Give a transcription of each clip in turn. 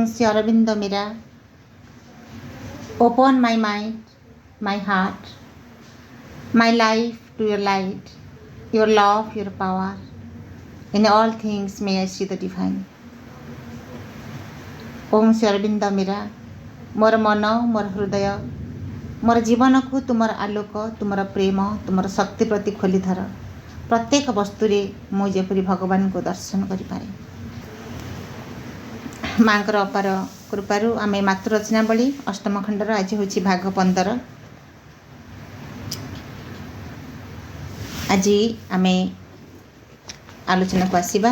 Shri Aurobindo Mira, open my mind, my heart, my life to your light, your love, your power. In all things may I see the divine. Om Shri Aurobindo Mira, मोर मन मोर हृदय मोर जीवन को तुमर आलोक तुमर प्रेम तुमर शक्ति प्रति खोली धर प्रत्येक वस्तु मु जेपरी भगवान को दर्शन करि पारे। मांकर अपार कृपारु आमे मातृरचनावली अष्टम खंडर आज होछि भाग 15। आज आमे आलोचना को आसीबा।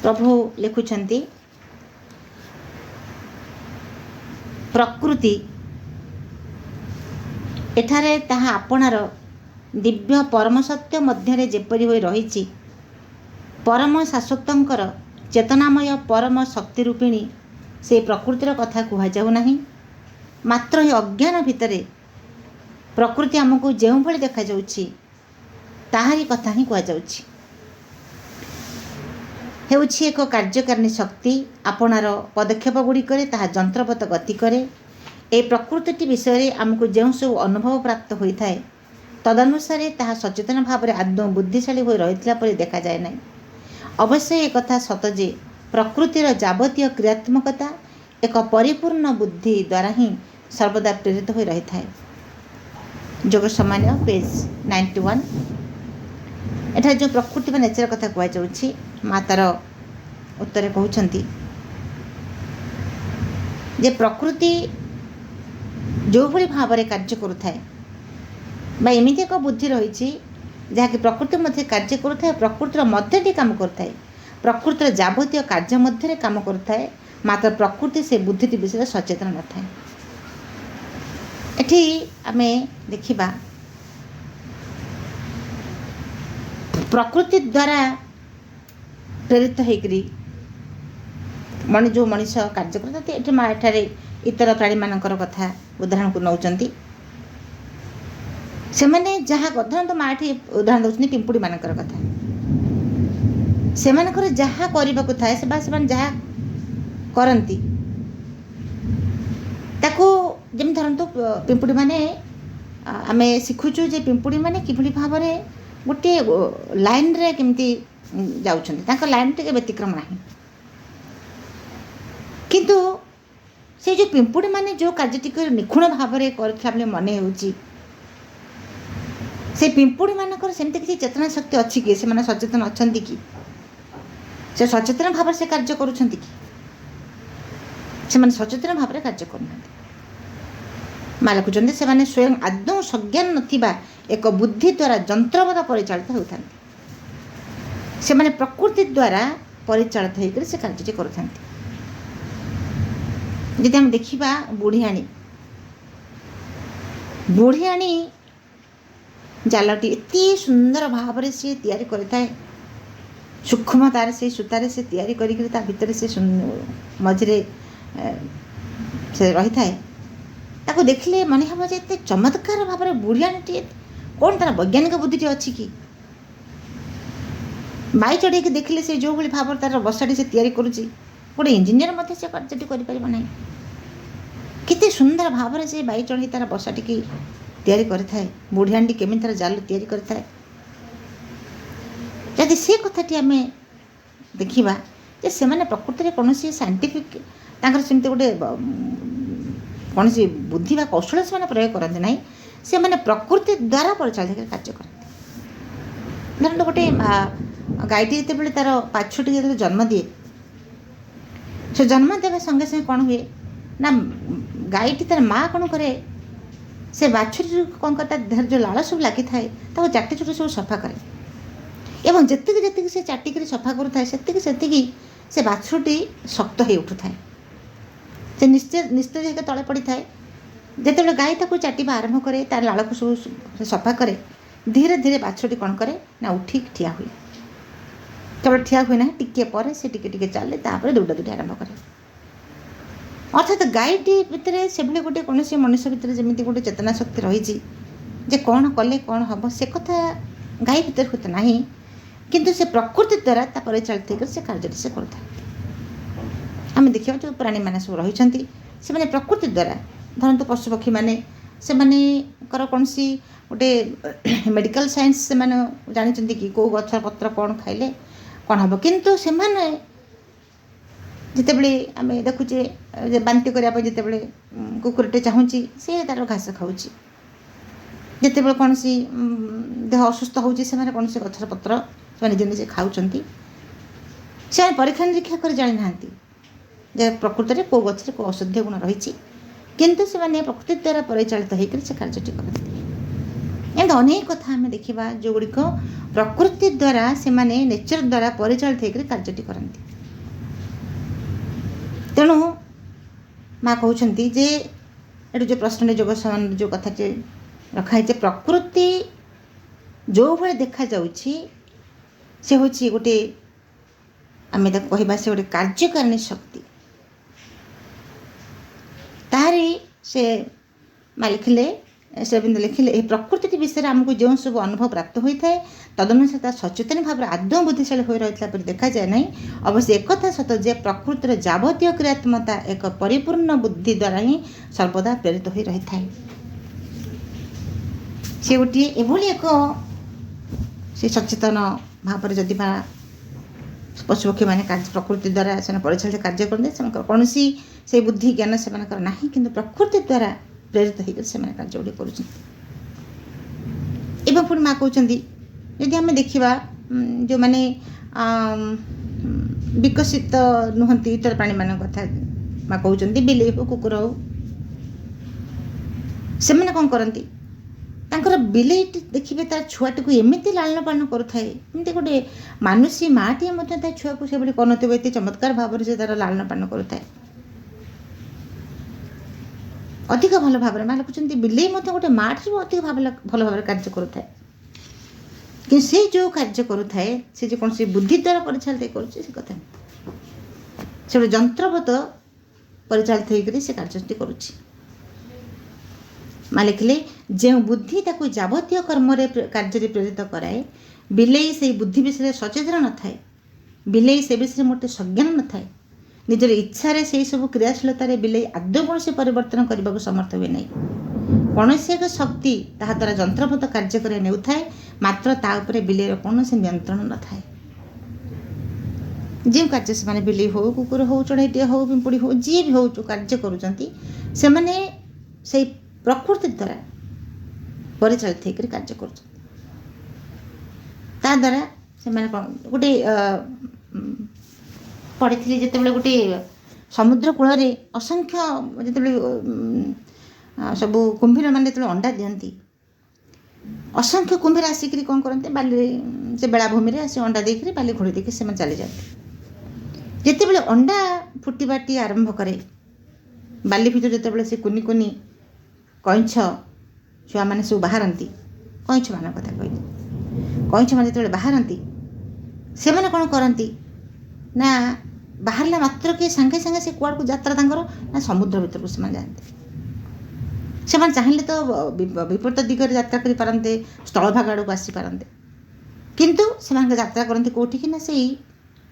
प्रभु लिखुछंती प्रकृति एठारे ताहा आपणार दिव्य परम सत्य मध्य जेपरी होई रहिछि परम शाश्वतंकर चेतनामय परम शक्ति रूपिणी से प्रकृतिर कथा कुहा जाउ नाही। मात्र ही अज्ञान भितरे प्रकृति आमको जेउ भली देखा जाउछि ताहारी कथा ही कुहा जाउछि। हेउछि एक कार्यकारिणी शक्ति आपणार पदक्षेप गुड़िकरे ताहा जंत्रवत गति करे। ए प्रकृति विषय आमको जो सब अनुभव प्राप्त होता है तदनुसार ताहा सचेतन भाव में आदौ बुद्धिशाली हो रही पर देखा जाए ना। अवश्य एक कथा सत जे प्रकृतिर जावतीय क्रियात्मकता एक परिपूर्ण बुद्धि द्वारा ही सर्वदा प्रेरित हो रही है। जोग सामान्य पेज 91 एठार जो प्रकृति व नेचर कथा कहुच्छी मातार उत्तर कहते जे प्रकृति जो भली भाव में कार्य करुए एमती एक बुद्धि रही जहाँकि प्रकृति मध्य कार्य करुए प्रकृतिर मध्य काम करुए प्रकृतिर जावतीय कार्य मध्य काम करुए मात्र प्रकृति से बुद्धि विषय सचेतन न था। एठी आमे देखिबा प्रकृति द्वारा प्रेरित होकरी मन जो मनीष कार्य करते एठारे इतर प्राणी मानकर कथा उदाहरण को नौचंती से मैंने जहाँ उदाहरण तो माठी उदाहरण दौरान पिंपुड़ी मानकर कथा से मानकर जहाँ करने को थाए से जहाँ करती ताको जमी धरतु पिंपुड़ी माने आमे शिखुचु जे पिंपुड़ी माने किभली भाव में गोटे लाइन रे केमती जाउछन तांका लाइन टे व्यतिक्रम नाही किंतु से जो पिंपुड़ी माने जो कार्यटिक निखुण भाव में कर मन होउची से पिंपुड़ी मानकर सेमती किसी चेतना शक्ति अच्छी कि से माने सचेतन अछंती कि से सचेतन भाव से कार्य करूछंती कि से माने सचेतन भाव में कार्य करूनांती। माँ लिखुंट से माने स्वयं आदौ सज्ञान नथिबा एक बुद्धि द्वारा जंत्रवत परिचालित होता से माने प्रकृति द्वारा परिचालित होकर से कार्य करुँच। यदि हम देखा बुढ़ियाणी जालटी एत सुंदर भाव में सी तैयारी करें सूक्ष्मतार से सूतार से तैयारी करा भितर से मझे से रही था ताको देखले मन हम जे एत चमत्कार भाव में बुढ़ियाणी कौन तार वैज्ञानिक बुद्धि अच्छी कि बाई चढ़े देखले से जो भाई भाव तार बसाटी से तैयारी करुच्ची गोटे इंजीनियर मध्य से कार्यटी करना केते सुंदर भाव में से बाई चढ़े तार बसाटी की तैयारी करें बुढ़ियाणी केमी तार जाल तैयारी करें। जदि से कथाटी आम देखा जे से मैंने प्रकृति कौन साइंटिफिक सेमती गोटे कौन बुद्धि व कौशल से प्रयोग करते ना से मैंने प्रकृति द्वारा परिचालित कार्य करते। धरत गोटे गायटी जिते तार पाछुटी जो जन्म दिए से जन्म देवा संगे संगे कौन हुए ना गायटी तार माँ कौन करे से बाछुरी कौन कर देह जो लाल सब लगी थाए चाटी चुटी सब सफा करे एवं जी से चाटिक सफा करुए से से बाछुरीटी शक्त हो उठू थाए से निस्तेज होकर तले पड़ी थाए जिते गाय ताको चाटिबा आरंभ करे तार लाल को सब सफा करे धीरे धीरे बाछुरी कौन करे ना उठिक ठिया हुए केवल ठिया हुए ना टिके पर से टिके चले तापर दौड़ा दौड़ी आरंभ करे। अर्थात गायटी भितर से गोटे कौन मनुष्य भितर जमी गोटे चेतना शक्ति रही जे कौन कले कौन हम से कथा ଗାଈ ଭିତରେ ହୁଏତ ନାହିଁ, କିନ୍ତୁ ସେ ପ୍ରକୃତି ଦ୍ୱାରା ତା ପରିଚାଳିତ ହେଇକରି ସେ କାର୍ଯ୍ୟଟି ସେ କରୁଥାଏ। ଆମେ ଦେଖିବା ଯେଉଁ ପ୍ରାଣୀମାନେ ସବୁ ରହିଛନ୍ତି ସେମାନେ ପ୍ରକୃତି ଦ୍ୱାରା, ଧରନ୍ତୁ ପଶୁପକ୍ଷୀମାନେ, ସେମାନଙ୍କର କୌଣସି ଗୋଟେ ମେଡ଼ିକାଲ ସାଇନ୍ସ ସେମାନେ ଜାଣିଛନ୍ତି କି କେଉଁ ଗଛ ପତ୍ର କ'ଣ ଖାଇଲେ କ'ଣ ହେବ, କିନ୍ତୁ ସେମାନେ ଯେତେବେଳେ ଆମେ ଦେଖୁଛେ ଯେ ବାନ୍ତି କରିବା ପାଇଁ ଯେତେବେଳେ କୁକୁରଟେ ଚାହୁଁଛି ସେ ତା'ର ଘାସ ଖାଉଛି, ଯେତେବେଳେ କୌଣସି ଦେହ ଅସୁସ୍ଥ ହେଉଛି ସେମାନେ କୌଣସି ଗଛର ପତ୍ର ସେମାନେ ନିଜେ ନିଜେ ଖାଉଛନ୍ତି। ସେମାନେ ପରୀକ୍ଷା ନିରୀକ୍ଷା କରି ଜାଣିନାହାନ୍ତି ଯେ ପ୍ରକୃତରେ କେଉଁ ଗଛରେ କେଉଁ ଔଷଧୀୟ ଗୁଣ ରହିଛି, କିନ୍ତୁ ସେମାନେ ପ୍ରକୃତି ଦ୍ୱାରା ପରିଚାଳିତ ହୋଇକରି ସେ କାର୍ଯ୍ୟଟି କରନ୍ତି। ଏମିତି ଅନେକ କଥା ଆମେ ଦେଖିବା ଯେଉଁଗୁଡ଼ିକ ପ୍ରକୃତି ଦ୍ୱାରା, ସେମାନେ ନେଚର ଦ୍ୱାରା ପରିଚାଳିତ ହୋଇକରି କାର୍ଯ୍ୟଟି କରନ୍ତି। ତେଣୁ ମା କହୁଛନ୍ତି ଯେ ଏଠି ଯେଉଁ ପ୍ରଶ୍ନରେ ଯୋଗ ସମାନ ଯେଉଁ କଥାଟି ରଖାହେଇଛି, ପ୍ରକୃତି ଯେଉଁଭଳି ଦେଖାଯାଉଛି ସେ ହେଉଛି ଗୋଟେ, ଆମେ ତାକୁ କହିବା ସେ ଗୋଟେ କାର୍ଯ୍ୟକାରିଣୀ ଶକ୍ତି। ତାହାରି ସେ ମା ଲେଖିଲେ, ଶ୍ରୀଅରବିନ୍ଦ ଲେଖିଲେ, ଏହି ପ୍ରକୃତିଟି ବିଷୟରେ ଆମକୁ ଯେଉଁ ସବୁ ଅନୁଭବ ପ୍ରାପ୍ତ ହୋଇଥାଏ ତଦନୁସାରେ ତା ସଚେତନ ଭାବରେ ଆଦୌ ବୁଦ୍ଧିଶାଳୀ ହୋଇ ରହିଥିଲା ପରି ଦେଖାଯାଏ ନାହିଁ। ଅବଶ୍ୟ ଏକଥା ସତ ଯେ ପ୍ରକୃତିର ଯାବତୀୟ କ୍ରିୟାତ୍ମତା ଏକ ପରିପୂର୍ଣ୍ଣ ବୁଦ୍ଧି ଦ୍ୱାରା ହିଁ ସର୍ବଦା ପ୍ରେରିତ ହୋଇ ରହିଥାଏ। ସେ ଗୋଟିଏ ଏଭଳି ଏକ ସେ ସଚେତନ ଭାବରେ ଯଦି ବା ପଶୁପକ୍ଷୀମାନେ ପ୍ରକୃତି ଦ୍ୱାରା ସେମାନେ ପରିଚାଳିତ କାର୍ଯ୍ୟ କରନ୍ତି, ସେମାନଙ୍କର କୌଣସି ସେଇ ବୁଦ୍ଧି ଜ୍ଞାନ ସେମାନଙ୍କର ନାହିଁ, କିନ୍ତୁ ପ୍ରକୃତି ଦ୍ୱାରା ପ୍ରେରିତ ହୋଇକରି ସେମାନେ କାର୍ଯ୍ୟଗୁଡ଼ିକ କରୁଛନ୍ତି। ଏବଂ ପୁଣି ମା କହୁଛନ୍ତି ଯଦି ଆମେ ଦେଖିବା ଯେଉଁମାନେ ବିକଶିତ ନୁହନ୍ତି ଇତର ପ୍ରାଣୀମାନଙ୍କ କଥା ମା କହୁଛନ୍ତି, ବିଲେଇ ହେଉ କୁକୁର ହେଉ, ସେମାନେ କ'ଣ କରନ୍ତି, ତାଙ୍କର ବିଲେଇଟି ଦେଖିବେ ତା ଛୁଆଟିକୁ ଏମିତି ଲାଳନ ପାଳନ କରୁଥାଏ, ଏମିତି ଗୋଟେ ମାନୁଷୀ ମାଆଟିଏ ମଧ୍ୟ ତା ଛୁଆକୁ ସେଭଳି କରୁନଥିବ, ଏତେ ଚମତ୍କାର ଭାବରେ ସେ ତା'ର ଲାଳନ ପାଳନ କରୁଥାଏ। ଅଧିକ ଭଲ ଭାବରେ ମା ଲେଖୁଛନ୍ତି ବିଲେଇ ମଧ୍ୟ ଗୋଟେ ମା ଠାରୁ ଅଧିକ ଭଲ ଭାବରେ କାର୍ଯ୍ୟ କରୁଥାଏ। କିନ୍ତୁ ସେ ଯେଉଁ କାର୍ଯ୍ୟ କରୁଥାଏ ସେ ଯେକୌଣସି ବୁଦ୍ଧି ଦ୍ୱାରା ପରିଚାଳିତ କରୁଛି ସେ କଥା ନୁହେଁ, ସେ ଗୋଟେ ଯନ୍ତ୍ରବତ ପରିଚାଳିତ ହୋଇକରି ସେ କାର୍ଯ୍ୟଟି କରୁଛି। ମା ଲେଖିଲେ ଯେଉଁ ବୁଦ୍ଧି ତାକୁ ଯାବତୀୟ କର୍ମରେ କାର୍ଯ୍ୟରେ ପ୍ରେରିତ କରାଏ, ବିଲେଇ ସେହି ବୁଦ୍ଧି ବିଷୟରେ ସଚେତନ ନଥାଏ, ବିଲେଇ ସେ ବିଷୟରେ ମୋଟେ ସଜ୍ଞାନ ନଥାଏ। ନିଜର ଇଚ୍ଛାରେ ସେହିସବୁ କ୍ରିୟାଶୀଳତାରେ ବିଲେଇ ଆଦୌ କୌଣସି ପରିବର୍ତ୍ତନ କରିବାକୁ ସମର୍ଥ ହୁଏ ନାହିଁ। କୌଣସି ଏକ ଶକ୍ତି ତାହା ଦ୍ୱାରା ଯନ୍ତ୍ରବତ କାର୍ଯ୍ୟ କରି ନେଉଥାଏ, ମାତ୍ର ତା ଉପରେ ବିଲେଇର କୌଣସି ନିୟନ୍ତ୍ରଣ ନଥାଏ। ଯେଉଁ କାର୍ଯ୍ୟ ସେମାନେ ବିଲେଇ ହେଉ, କୁକୁର ହେଉ, ଚଢ଼େଇଟିଏ ହେଉ, ପିମ୍ପୁଡ଼ି ହେଉ, ଯିଏ ବି ହେଉ ଯେଉଁ କାର୍ଯ୍ୟ କରୁଛନ୍ତି ସେମାନେ ସେଇ ପ୍ରକୃତି ଦ୍ୱାରା ପରିଚାଳିତ ହୋଇକରି କାର୍ଯ୍ୟ କରୁଛନ୍ତି। ତା ଦ୍ୱାରା ସେମାନେ କ'ଣ ଗୋଟେ ପଢ଼ିଥିଲି ଯେତେବେଳେ ଗୋଟେ ସମୁଦ୍ର କୂଳରେ ଅସଂଖ୍ୟ ଯେତେବେଳେ ସବୁ କୁମ୍ଭୀରମାନେ ଯେତେବେଳେ ଅଣ୍ଡା ଦିଅନ୍ତି, ଅସଂଖ୍ୟ କୁମ୍ଭୀର ଆସିକରି କ'ଣ କରନ୍ତି, ବାଲିରେ ସେ ବେଳାଭୂମିରେ ଆସି ଅଣ୍ଡା ଦେଇକରି ବାଲି ଘୋଡ଼େଇ ଦେଇକି ସେମାନେ ଚାଲିଯାଆନ୍ତି। ଯେତେବେଳେ ଅଣ୍ଡା ଫୁଟିବାଟି ଆରମ୍ଭ କରେ, ବାଲି ଭିତରୁ ଯେତେବେଳେ ସେ କୁନି କୁନି କଇଁଛ ଛୁଆମାନେ ସବୁ ବାହାରନ୍ତି, କଇଁଛମାନଙ୍କ କଥା କହିଲି, କଇଁଛମାନେ ଯେତେବେଳେ ବାହାରନ୍ତି ସେମାନେ କ'ଣ କରନ୍ତି ନା ବାହାରିଲା ମାତ୍ରକେ ସାଙ୍ଗେ ସାଙ୍ଗେ ସେ କୁଆଡ଼କୁ ଯାତ୍ରା ତାଙ୍କର ନା ସମୁଦ୍ର ଭିତରକୁ ସେମାନେ ଯାଆନ୍ତି। ସେମାନେ ଚାହିଁଲେ ତ ବିପରୀତ ଦିଗରେ ଯାତ୍ରା କରିପାରନ୍ତେ, ସ୍ଥଳଭାଗ ଆଡ଼କୁ ଆସିପାରନ୍ତେ, କିନ୍ତୁ ସେମାନେ ଯାତ୍ରା କରନ୍ତି କେଉଁଠିକି ନା ସେଇ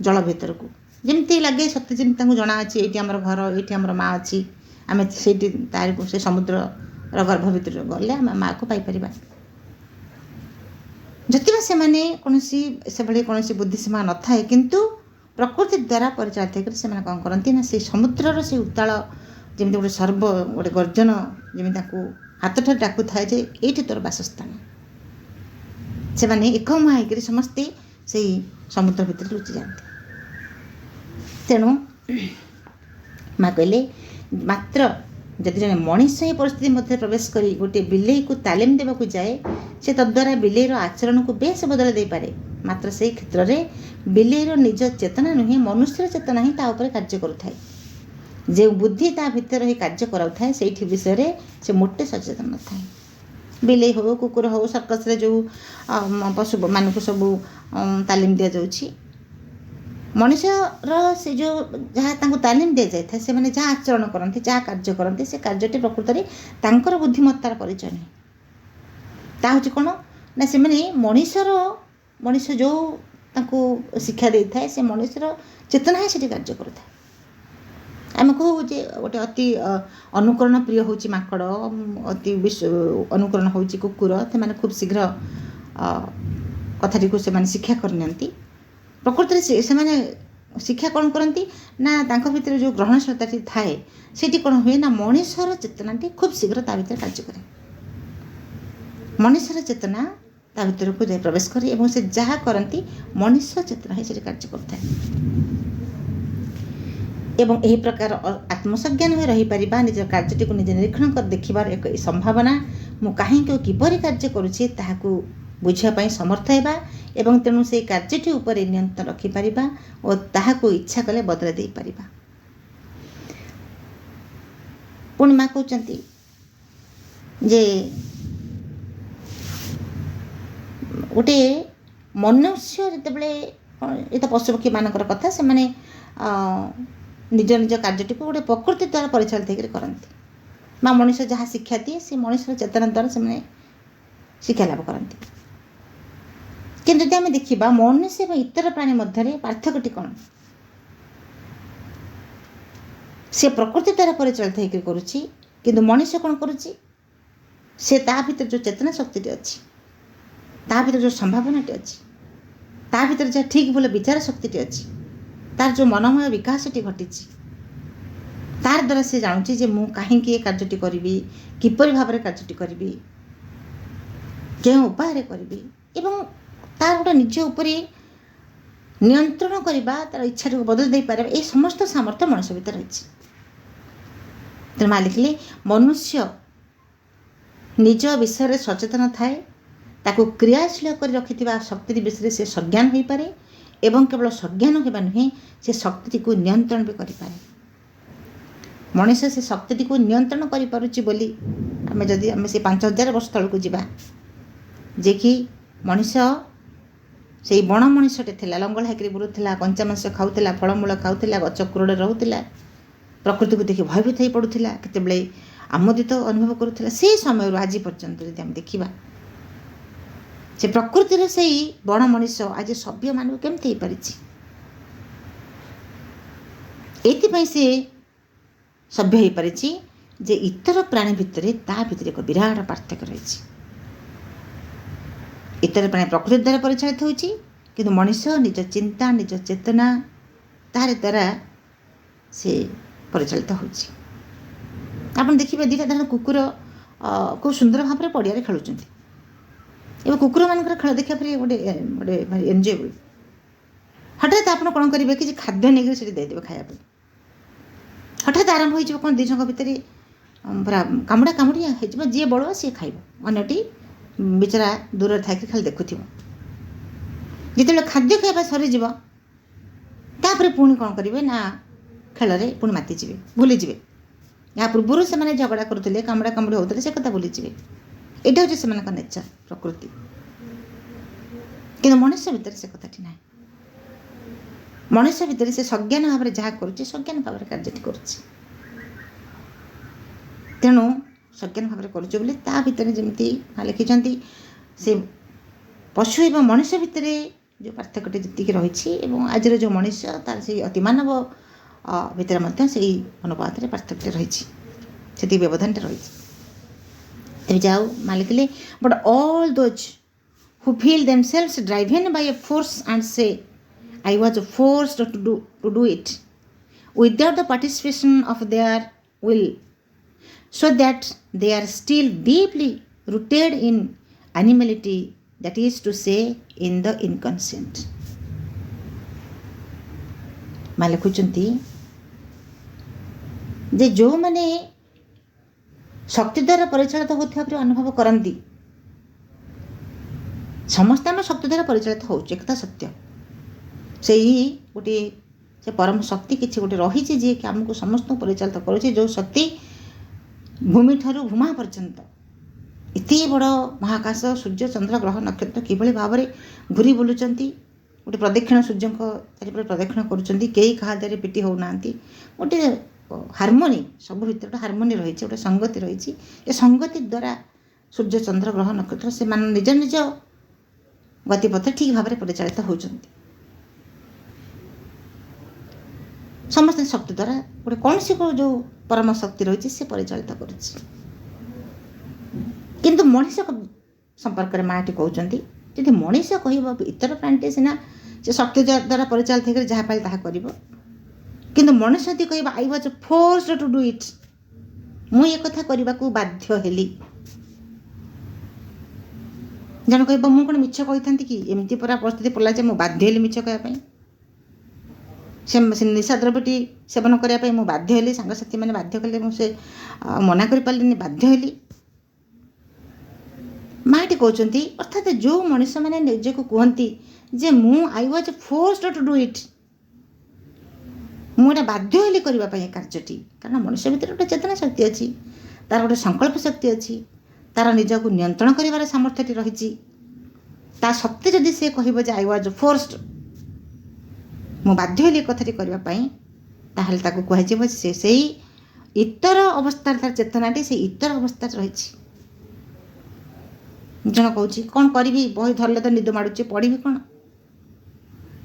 ଜଳ ଭିତରକୁ। ଯେମିତି ଲାଗେ ସତେ ଯେମିତି ତାଙ୍କୁ ଜଣାଅଛି ଏଇଠି ଆମର ଘର, ଏଇଠି ଆମର ମା ଅଛି, ଆମେ ସେଇଠି ତାରିକୁ ସେ ସମୁଦ୍ରର ଗର୍ଭ ଭିତରକୁ ଗଲେ ଆମେ ମାଆକୁ ପାଇପାରିବା। ଯଦିବା ସେମାନେ କୌଣସି ସେଭଳି କୌଣସି ବୁଦ୍ଧି ସୀମା ନଥାଏ, କିନ୍ତୁ ପ୍ରକୃତି ଦ୍ୱାରା ପରିଚାଳିତ ହୋଇକରି ସେମାନେ କ'ଣ କରନ୍ତି ନା ସେଇ ସମୁଦ୍ରର ସେଇ ଉତ୍ତାଳ ଯେମିତି ଗୋଟେ ସର୍ବ ଗୋଟେ ଗର୍ଜନ ଯେମିତି ତାଙ୍କୁ ହାତଠାରୁ ଡାକୁଥାଏ ଯେ ଏଇଠି ତୋର ବାସସ୍ଥାନ, ସେମାନେ ଏକମୁହାଁ ହୋଇକରି ସମସ୍ତେ ସେଇ ସମୁଦ୍ର ଭିତରେ ଲୁଚିଯାଆନ୍ତି। ତେଣୁ ମା କହିଲେ ମାତ୍ର ଯଦି ଜଣେ ମଣିଷ ଏହି ପରିସ୍ଥିତି ମଧ୍ୟରେ ପ୍ରବେଶ କରି ଗୋଟିଏ ବିଲେଇକୁ ତାଲିମ ଦେବାକୁ ଯାଏ, ସେ ତଦ୍ୱାରା ବିଲେଇର ଆଚରଣକୁ ବେଶ ବଦଳାଇ ଦେଇପାରେ। ମାତ୍ର ସେହି କ୍ଷେତ୍ରରେ ବିଲେଇର ନିଜ ଚେତନା ନୁହେଁ, ମନୁଷ୍ୟର ଚେତନା ହିଁ ତା ଉପରେ କାର୍ଯ୍ୟ କରୁଥାଏ। ଯେଉଁ ବୁଦ୍ଧି ତା ଭିତରେ ରହି କାର୍ଯ୍ୟ କରାଉଥାଏ ସେଇଠି ବିଷୟରେ ସେ ମୋଟେ ସଚେତନ ନଥାଏ। ବିଲେଇ ହେଉ, କୁକୁର ହେଉ, ସର୍କସରେ ଯେଉଁ ପଶୁମାନଙ୍କୁ ସବୁ ତାଲିମ ଦିଆଯାଉଛି, ମଣିଷର ସେ ଯେଉଁ ଯାହା ତାଙ୍କୁ ତାଲିମ ଦିଆଯାଇଥାଏ, ସେମାନେ ଯାହା ଆଚରଣ କରନ୍ତି, ଯାହା କାର୍ଯ୍ୟ କରନ୍ତି, ସେ କାର୍ଯ୍ୟଟି ପ୍ରକୃତରେ ତାଙ୍କର ବୁଦ୍ଧିମତ୍ତାର ପରିଚୟ ନୁହେଁ। ତା ହେଉଛି କ'ଣ ନା ସେମାନେ ମଣିଷ ଯେଉଁ ତାଙ୍କୁ ଶିକ୍ଷା ଦେଇଥାଏ ସେ ମଣିଷର ଚେତନା ହିଁ ସେଠି କାର୍ଯ୍ୟ କରୁଥାଏ। ଆମେ କହୁ ଯେ ଗୋଟେ ଅତି ଅନୁକରଣ ପ୍ରିୟ ହେଉଛି ମାଙ୍କଡ଼, ଅତି ଅନୁକରଣ ହେଉଛି କୁକୁର, ସେମାନେ ଖୁବ୍ ଶୀଘ୍ର କଥାଟିକୁ ସେମାନେ ଶିକ୍ଷା କରିନିଅନ୍ତି। ପ୍ରକୃତରେ ସେମାନେ ଶିକ୍ଷା କ'ଣ କରନ୍ତି ନା ତାଙ୍କ ଭିତରେ ଯେଉଁ ଗ୍ରହଣଶୀଳତାଟି ଥାଏ ସେଠି କ'ଣ ହୁଏ ନା ମଣିଷର ଚେତନାଟି ଖୁବ୍ ଶୀଘ୍ର ତା ଭିତରେ କାର୍ଯ୍ୟ କରେ। ମଣିଷର ଚେତନା ତା ଭିତରକୁ ଯାଇ ପ୍ରବେଶ କରେ ଏବଂ ସେ ଯାହା କରନ୍ତି ମଣିଷ ଚେତନା ହିଁ ସେଠି କାର୍ଯ୍ୟ କରୁଥାଏ। ଏବଂ ଏହି ପ୍ରକାର ଆତ୍ମସଂଜ୍ଞାନ ହୋଇ ରହିପାରିବା, ନିଜର କାର୍ଯ୍ୟଟିକୁ ନିଜେ ନିରୀକ୍ଷଣ କରି ଦେଖିବାର ଏକ ସମ୍ଭାବନା, ମୁଁ କାହିଁକି ଓ କିପରି କାର୍ଯ୍ୟ କରୁଛି ତାହାକୁ ବୁଝିବା ପାଇଁ ସମର୍ଥ ହେବା ଏବଂ ତେଣୁ ସେହି କାର୍ଯ୍ୟଟି ଉପରେ ନିୟନ୍ତ୍ରଣ ରଖିପାରିବା ଓ ତାହାକୁ ଇଚ୍ଛା କଲେ ବଦଳାଇ ଦେଇପାରିବା। ପୁଣି ମା କହୁଛନ୍ତି ଯେ ଗୋଟେ ମନୁଷ୍ୟ ଯେତେବେଳେ, ଏ ତ ପଶୁପକ୍ଷୀମାନଙ୍କର କଥା, ସେମାନେ ନିଜ କାର୍ଯ୍ୟଟିକୁ ଗୋଟେ ପ୍ରକୃତି ଦ୍ୱାରା ପରିଚାଳିତ ହେଇକରି କରନ୍ତି। ବା ମଣିଷ ଯାହା ଶିକ୍ଷା ଦିଏ ସେ ମଣିଷର ଚେତନା ଦ୍ୱାରା ସେମାନେ ଶିକ୍ଷା ଲାଭ କରନ୍ତି। କିନ୍ତୁ ଯଦି ଆମେ ଦେଖିବା ମନୁଷ୍ୟ ଏବଂ ଇତର ପ୍ରାଣୀ ମଧ୍ୟରେ ପାର୍ଥକ୍ୟଟି କ'ଣ? ସେ ପ୍ରକୃତି ଦ୍ୱାରା ପରିଚାଳିତ ହେଇକରି କରୁଛି, କିନ୍ତୁ ମଣିଷ କ'ଣ କରୁଛି? ସେ ତା ଭିତରେ ଯେଉଁ ଚେତନା ଶକ୍ତିଟି ଅଛି, ତା ଭିତରେ ଯେଉଁ ସମ୍ଭାବନାଟି ଅଛି, ତା ଭିତରେ ଯାହା ଠିକ୍ ଭଲ ବିଚାର ଶକ୍ତିଟି ଅଛି, ତାର ଯେଉଁ ମନୋମୟ ବିକାଶଟି ଘଟିଛି, ତାର ଦ୍ୱାରା ସେ ଜାଣୁଛି ଯେ ମୁଁ କାହିଁକି ଏ କାର୍ଯ୍ୟଟି କରିବି, କିପରି ଭାବରେ କାର୍ଯ୍ୟଟି କରିବି, କେଉଁ ଉପାୟରେ କରିବି ଏବଂ ତାର ଗୋଟେ ନିଜ ଉପରେ ନିୟନ୍ତ୍ରଣ କରିବା, ତାର ଇଚ୍ଛାଟିକୁ ବଦଳି ଦେଇପାରିବା, ଏହି ସମସ୍ତ ସାମର୍ଥ୍ୟ ମଣିଷ ଭିତରେ ରହିଛି। ତେଣୁ ମା ଲେଖିଲେ ମନୁଷ୍ୟ ନିଜ ବିଷୟରେ ସଚେତନ ଥାଏ, ତାକୁ କ୍ରିୟାଶୀଳ କରି ରଖିଥିବା ଶକ୍ତି ବିଷୟରେ ସେ ସଜ୍ଞାନ ହୋଇପାରେ ଏବଂ କେବଳ ସଜ୍ଞାନ ହେବା ନୁହେଁ, ସେ ଶକ୍ତିଟିକୁ ନିୟନ୍ତ୍ରଣ ବି କରିପାରେ। ମଣିଷ ସେ ଶକ୍ତିଟିକୁ ନିୟନ୍ତ୍ରଣ କରିପାରୁଛି ବୋଲି ଯଦି ଆମେ ସେ 5000 ବର୍ଷ ତଳକୁ ଯିବା, ଯେ କି ମଣିଷ ସେଇ ବଣ ମଣିଷଟେ ଥିଲା, ଲଙ୍ଗଳ ହେଇକରି ବୁଲୁଥିଲା, କଞ୍ଚା ମାଂସ ଖାଉଥିଲା, ଫଳମୂଳ ଖାଉଥିଲା, ଗଛ କୁରଡ଼ରେ ରହୁଥିଲା, ପ୍ରକୃତିକୁ ଦେଖି ଭୟଭୀତ ହୋଇ ପଡ଼ୁଥିଲା, କେତେବେଳେ ଆମୋଦିତ ଅନୁଭବ କରୁଥିଲା। ସେହି ସମୟରୁ ଆଜି ପର୍ଯ୍ୟନ୍ତ ଯଦି ଆମେ ଦେଖିବା, ସେ ପ୍ରକୃତିର ସେଇ ବଣ ମଣିଷ ଆଜି ସଭ୍ୟମାନଙ୍କୁ କେମିତି ହେଇପାରିଛି? ଏଇଥିପାଇଁ ସେ ସଭ୍ୟ ହେଇପାରିଛି ଯେ ଇତର ପ୍ରାଣୀ ଭିତରେ ତା ଭିତରେ ଏକ ବିରାଟ ପାର୍ଥକ୍ୟ ରହିଛି। ଇତର ପ୍ରାଣୀ ପ୍ରକୃତି ଦ୍ୱାରା ପରିଚାଳିତ ହେଉଛି, କିନ୍ତୁ ମଣିଷ ନିଜ ଚିନ୍ତା, ନିଜ ଚେତନା, ତାର ଦ୍ୱାରା ସେ ପରିଚାଳିତ ହେଉଛି। ଆପଣ ଦେଖିବେ ଦୁଇଟା ଧାରଣ କୁକୁର ଖୁବ୍ ସୁନ୍ଦର ଭାବରେ ପଡ଼ିଆରେ ଖେଳୁଛନ୍ତି। ଏବେ କୁକୁରମାନଙ୍କର ଖେଳ ଦେଖିବା ପରେ ଗୋଟେ ଭାରି ଏନ୍ଜୟେବଲ୍। ହଠାତ୍ ଆପଣ କ'ଣ କରିବେ, କିଛି ଖାଦ୍ୟ ନେଇକରି ସେଠି ଦେଇଦେବେ ଖାଇବା ପାଇଁ। ହଠାତ୍ ଆରମ୍ଭ ହୋଇଯିବ କ'ଣ ଦୁଇ ଜଣଙ୍କ ଭିତରେ ପୁରା କାମୁଡ଼ା କାମୁଡ଼ି ହେଇଯିବ, ଯିଏ ବଳୁଆ ସିଏ ଖାଇବ, ଅନ୍ୟଟି ବିଚରା ଦୂରରେ ଥାଇକି ଖାଲି ଦେଖୁଥିବ। ଯେତେବେଳେ ଖାଦ୍ୟ ଖାଇବା ସରିଯିବ ତାପରେ ପୁଣି କ'ଣ କରିବେ ନା ଖେଳରେ ପୁଣି ମାତିଯିବେ, ଭୁଲିଯିବେ। ଏହା ପୂର୍ବରୁ ସେମାନେ ଝଗଡ଼ା କରୁଥିଲେ, କାମୁଡ଼ା କାମୁଡ଼ି ହେଉଥିଲେ, ସେ କଥା ଭୁଲିଯିବେ। ଏଇଟା ହେଉଛି ସେମାନଙ୍କ ନେଚର, ପ୍ରକୃତି। କିନ୍ତୁ ମଣିଷ ଭିତରେ ସେ କଥାଟି ନାହିଁ। ମଣିଷ ଭିତରେ ସେ ସଜ୍ଞାନ ଭାବରେ ଯାହା କରୁଛି ସଜ୍ଞାନ ଭାବରେ କାର୍ଯ୍ୟଟି କରୁଛି। ତେଣୁ ସଜ୍ଞାନ ଭାବରେ କରୁଛି ବୋଲି ତା ଭିତରେ ଯେମିତି ଲେଖିଛନ୍ତି, ସେ ପଶୁ ଏବଂ ମଣିଷ ଭିତରେ ଯେଉଁ ପାର୍ଥକ୍ୟଟି ଯେତିକି ରହିଛି ଏବଂ ଆଜିର ଯେଉଁ ମଣିଷ ତାର ସେଇ ଅତିମାନବ ଭିତରେ ମଧ୍ୟ ସେଇ ଅନୁପାତରେ ପାର୍ଥକ୍ୟ ରହିଛି, ସେତିକି ବ୍ୟବଧାନଟା ରହିଛି। ତେବେ ଯାଉ ମା ଲେଖିଲେ, but all those who feel themselves driven by a force and say, I was forced to do it without the participation of their will, so that they are still deeply rooted in animality, that is to say, in the inconscient. ମା ଲେଖୁଛନ୍ତି ଯେ ଯେଉଁମାନେ ଶକ୍ତି ଦ୍ୱାରା ପରିଚାଳିତ ହେଉଥିବା ପରି ଅନୁଭବ କରନ୍ତି, ସମସ୍ତେ ଆମେ ଶକ୍ତି ଦ୍ୱାରା ପରିଚାଳିତ ହେଉଛୁ, ଏକଥା ସତ୍ୟ। ସେଇ ଗୋଟିଏ ସେ ପରମ ଶକ୍ତି କିଛି ଗୋଟେ ରହିଛି ଯିଏକି ଆମକୁ ସମସ୍ତଙ୍କୁ ପରିଚାଳିତ କରୁଛି, ଯେଉଁ ଶକ୍ତି ଭୂମିଠାରୁ ଭୂମା ପର୍ଯ୍ୟନ୍ତ ଏତେ ବଡ଼ ମହାକାଶ, ସୂର୍ଯ୍ୟ, ଚନ୍ଦ୍ର, ଗ୍ରହ, ନକ୍ଷତ୍ର କିଭଳି ଭାବରେ ଘୁରି ବୁଲୁଛନ୍ତି, ଗୋଟେ ପ୍ରଦକ୍ଷିଣ ସୂର୍ଯ୍ୟଙ୍କ ଚାରିପଟେ ପ୍ରଦକ୍ଷିଣ କରୁଛନ୍ତି, କେହି କାହା ଦେହରେ ପିଟି ହେଉନାହାନ୍ତି। ଗୋଟେ ହାରମୋନି, ସବୁ ଭିତରେ ଗୋଟେ ହାରମୋନି ରହିଛି, ଗୋଟେ ସଙ୍ଗତି ରହିଛି। ଏ ସଙ୍ଗତି ଦ୍ୱାରା ସୂର୍ଯ୍ୟ, ଚନ୍ଦ୍ର, ଗ୍ରହ, ନକ୍ଷତ୍ର ସେମାନେ ନିଜ ନିଜ ଗତିପଥ ଠିକ୍ ଭାବରେ ପରିଚାଳିତ ହେଉଛନ୍ତି। ସମସ୍ତେ ଶକ୍ତି ଦ୍ୱାରା ଗୋଟେ କୌଣସି ଯେଉଁ ପରମ ଶକ୍ତି ରହିଛି ସେ ପରିଚାଳିତ କରୁଛି। କିନ୍ତୁ ମଣିଷ ସମ୍ପର୍କରେ ମାଆଟି କହୁଛନ୍ତି, ଯଦି ମଣିଷ କହିବ ଇତର ପ୍ରାଣୀଟି ସିନା ସେ ଶକ୍ତି ଦ୍ୱାରା ପରିଚାଳିତ ହେଇକରି ଯାହା ପାଇଲେ ତାହା କରିବ, କିନ୍ତୁ ମଣିଷ ଯଦି କହିବ ଆଇ ୱାଜ୍ ଫୋର୍ସଡ୍ ଟୁ ଡୁ ଇଟ୍, ମୁଁ ଏକଥା କରିବାକୁ ବାଧ୍ୟ ହେଲି। ଜଣେ କହିବ ମୁଁ କ'ଣ ମିଛ କହିଥାନ୍ତି କି, ଏମିତି ପୁରା ପରିସ୍ଥିତି ପଡ଼ିଲା ଯେ ମୁଁ ବାଧ୍ୟ ହେଲି ମିଛ କହିବା ପାଇଁ, ସେ ନିଶା ଦ୍ରବ୍ୟଟି ସେବନ କରିବା ପାଇଁ ମୁଁ ବାଧ୍ୟ ହେଲି, ସାଙ୍ଗସାଥିମାନେ ବାଧ୍ୟ କଲେ, ମୁଁ ସେ ମନା କରିପାରିଲିନି, ବାଧ୍ୟ ହେଲି। ମାଆଟି କହୁଛନ୍ତି ଅର୍ଥାତ୍ ଯେଉଁ ମଣିଷମାନେ ନିଜକୁ କୁହନ୍ତି ଯେ ମୁଁ ଆଇ ୱାଜ୍ ଫୋର୍ସଡ୍ ଟୁ ଡୁ ଇଟ୍, ମୁଁ ଏଇଟା ବାଧ୍ୟ ହେଲି କରିବା ପାଇଁ ଏ କାର୍ଯ୍ୟଟି, କାରଣ ମଣିଷ ଭିତରେ ଗୋଟେ ଚେତନା ଶକ୍ତି ଅଛି, ତା'ର ଗୋଟେ ସଂକଳ୍ପ ଶକ୍ତି ଅଛି, ତା'ର ନିଜକୁ ନିୟନ୍ତ୍ରଣ କରିବାର ସାମର୍ଥ୍ୟଟି ରହିଛି। ତା ସତ୍ତ୍ୱେ ଯଦି ସେ କହିବ ଯେ ଆଇ ୱାଜ୍ ଫୋର୍ସଡ୍, ମୁଁ ବାଧ୍ୟ ହେଲି ଏ କଥାଟି କରିବା ପାଇଁ, ତାହେଲେ ତାକୁ କୁହାଯିବ ସେ ସେଇ ଇତର ଅବସ୍ଥାରେ, ତା'ର ଚେତନାଟି ସେଇ ଇତର ଅବସ୍ଥାରେ ରହିଛି। ଜଣ କହୁଛି କ'ଣ କରିବି, ବହି ଧରିଲେ ତ ନିଦ ମାଡ଼ୁଛି, ପଢ଼ିବି କ'ଣ,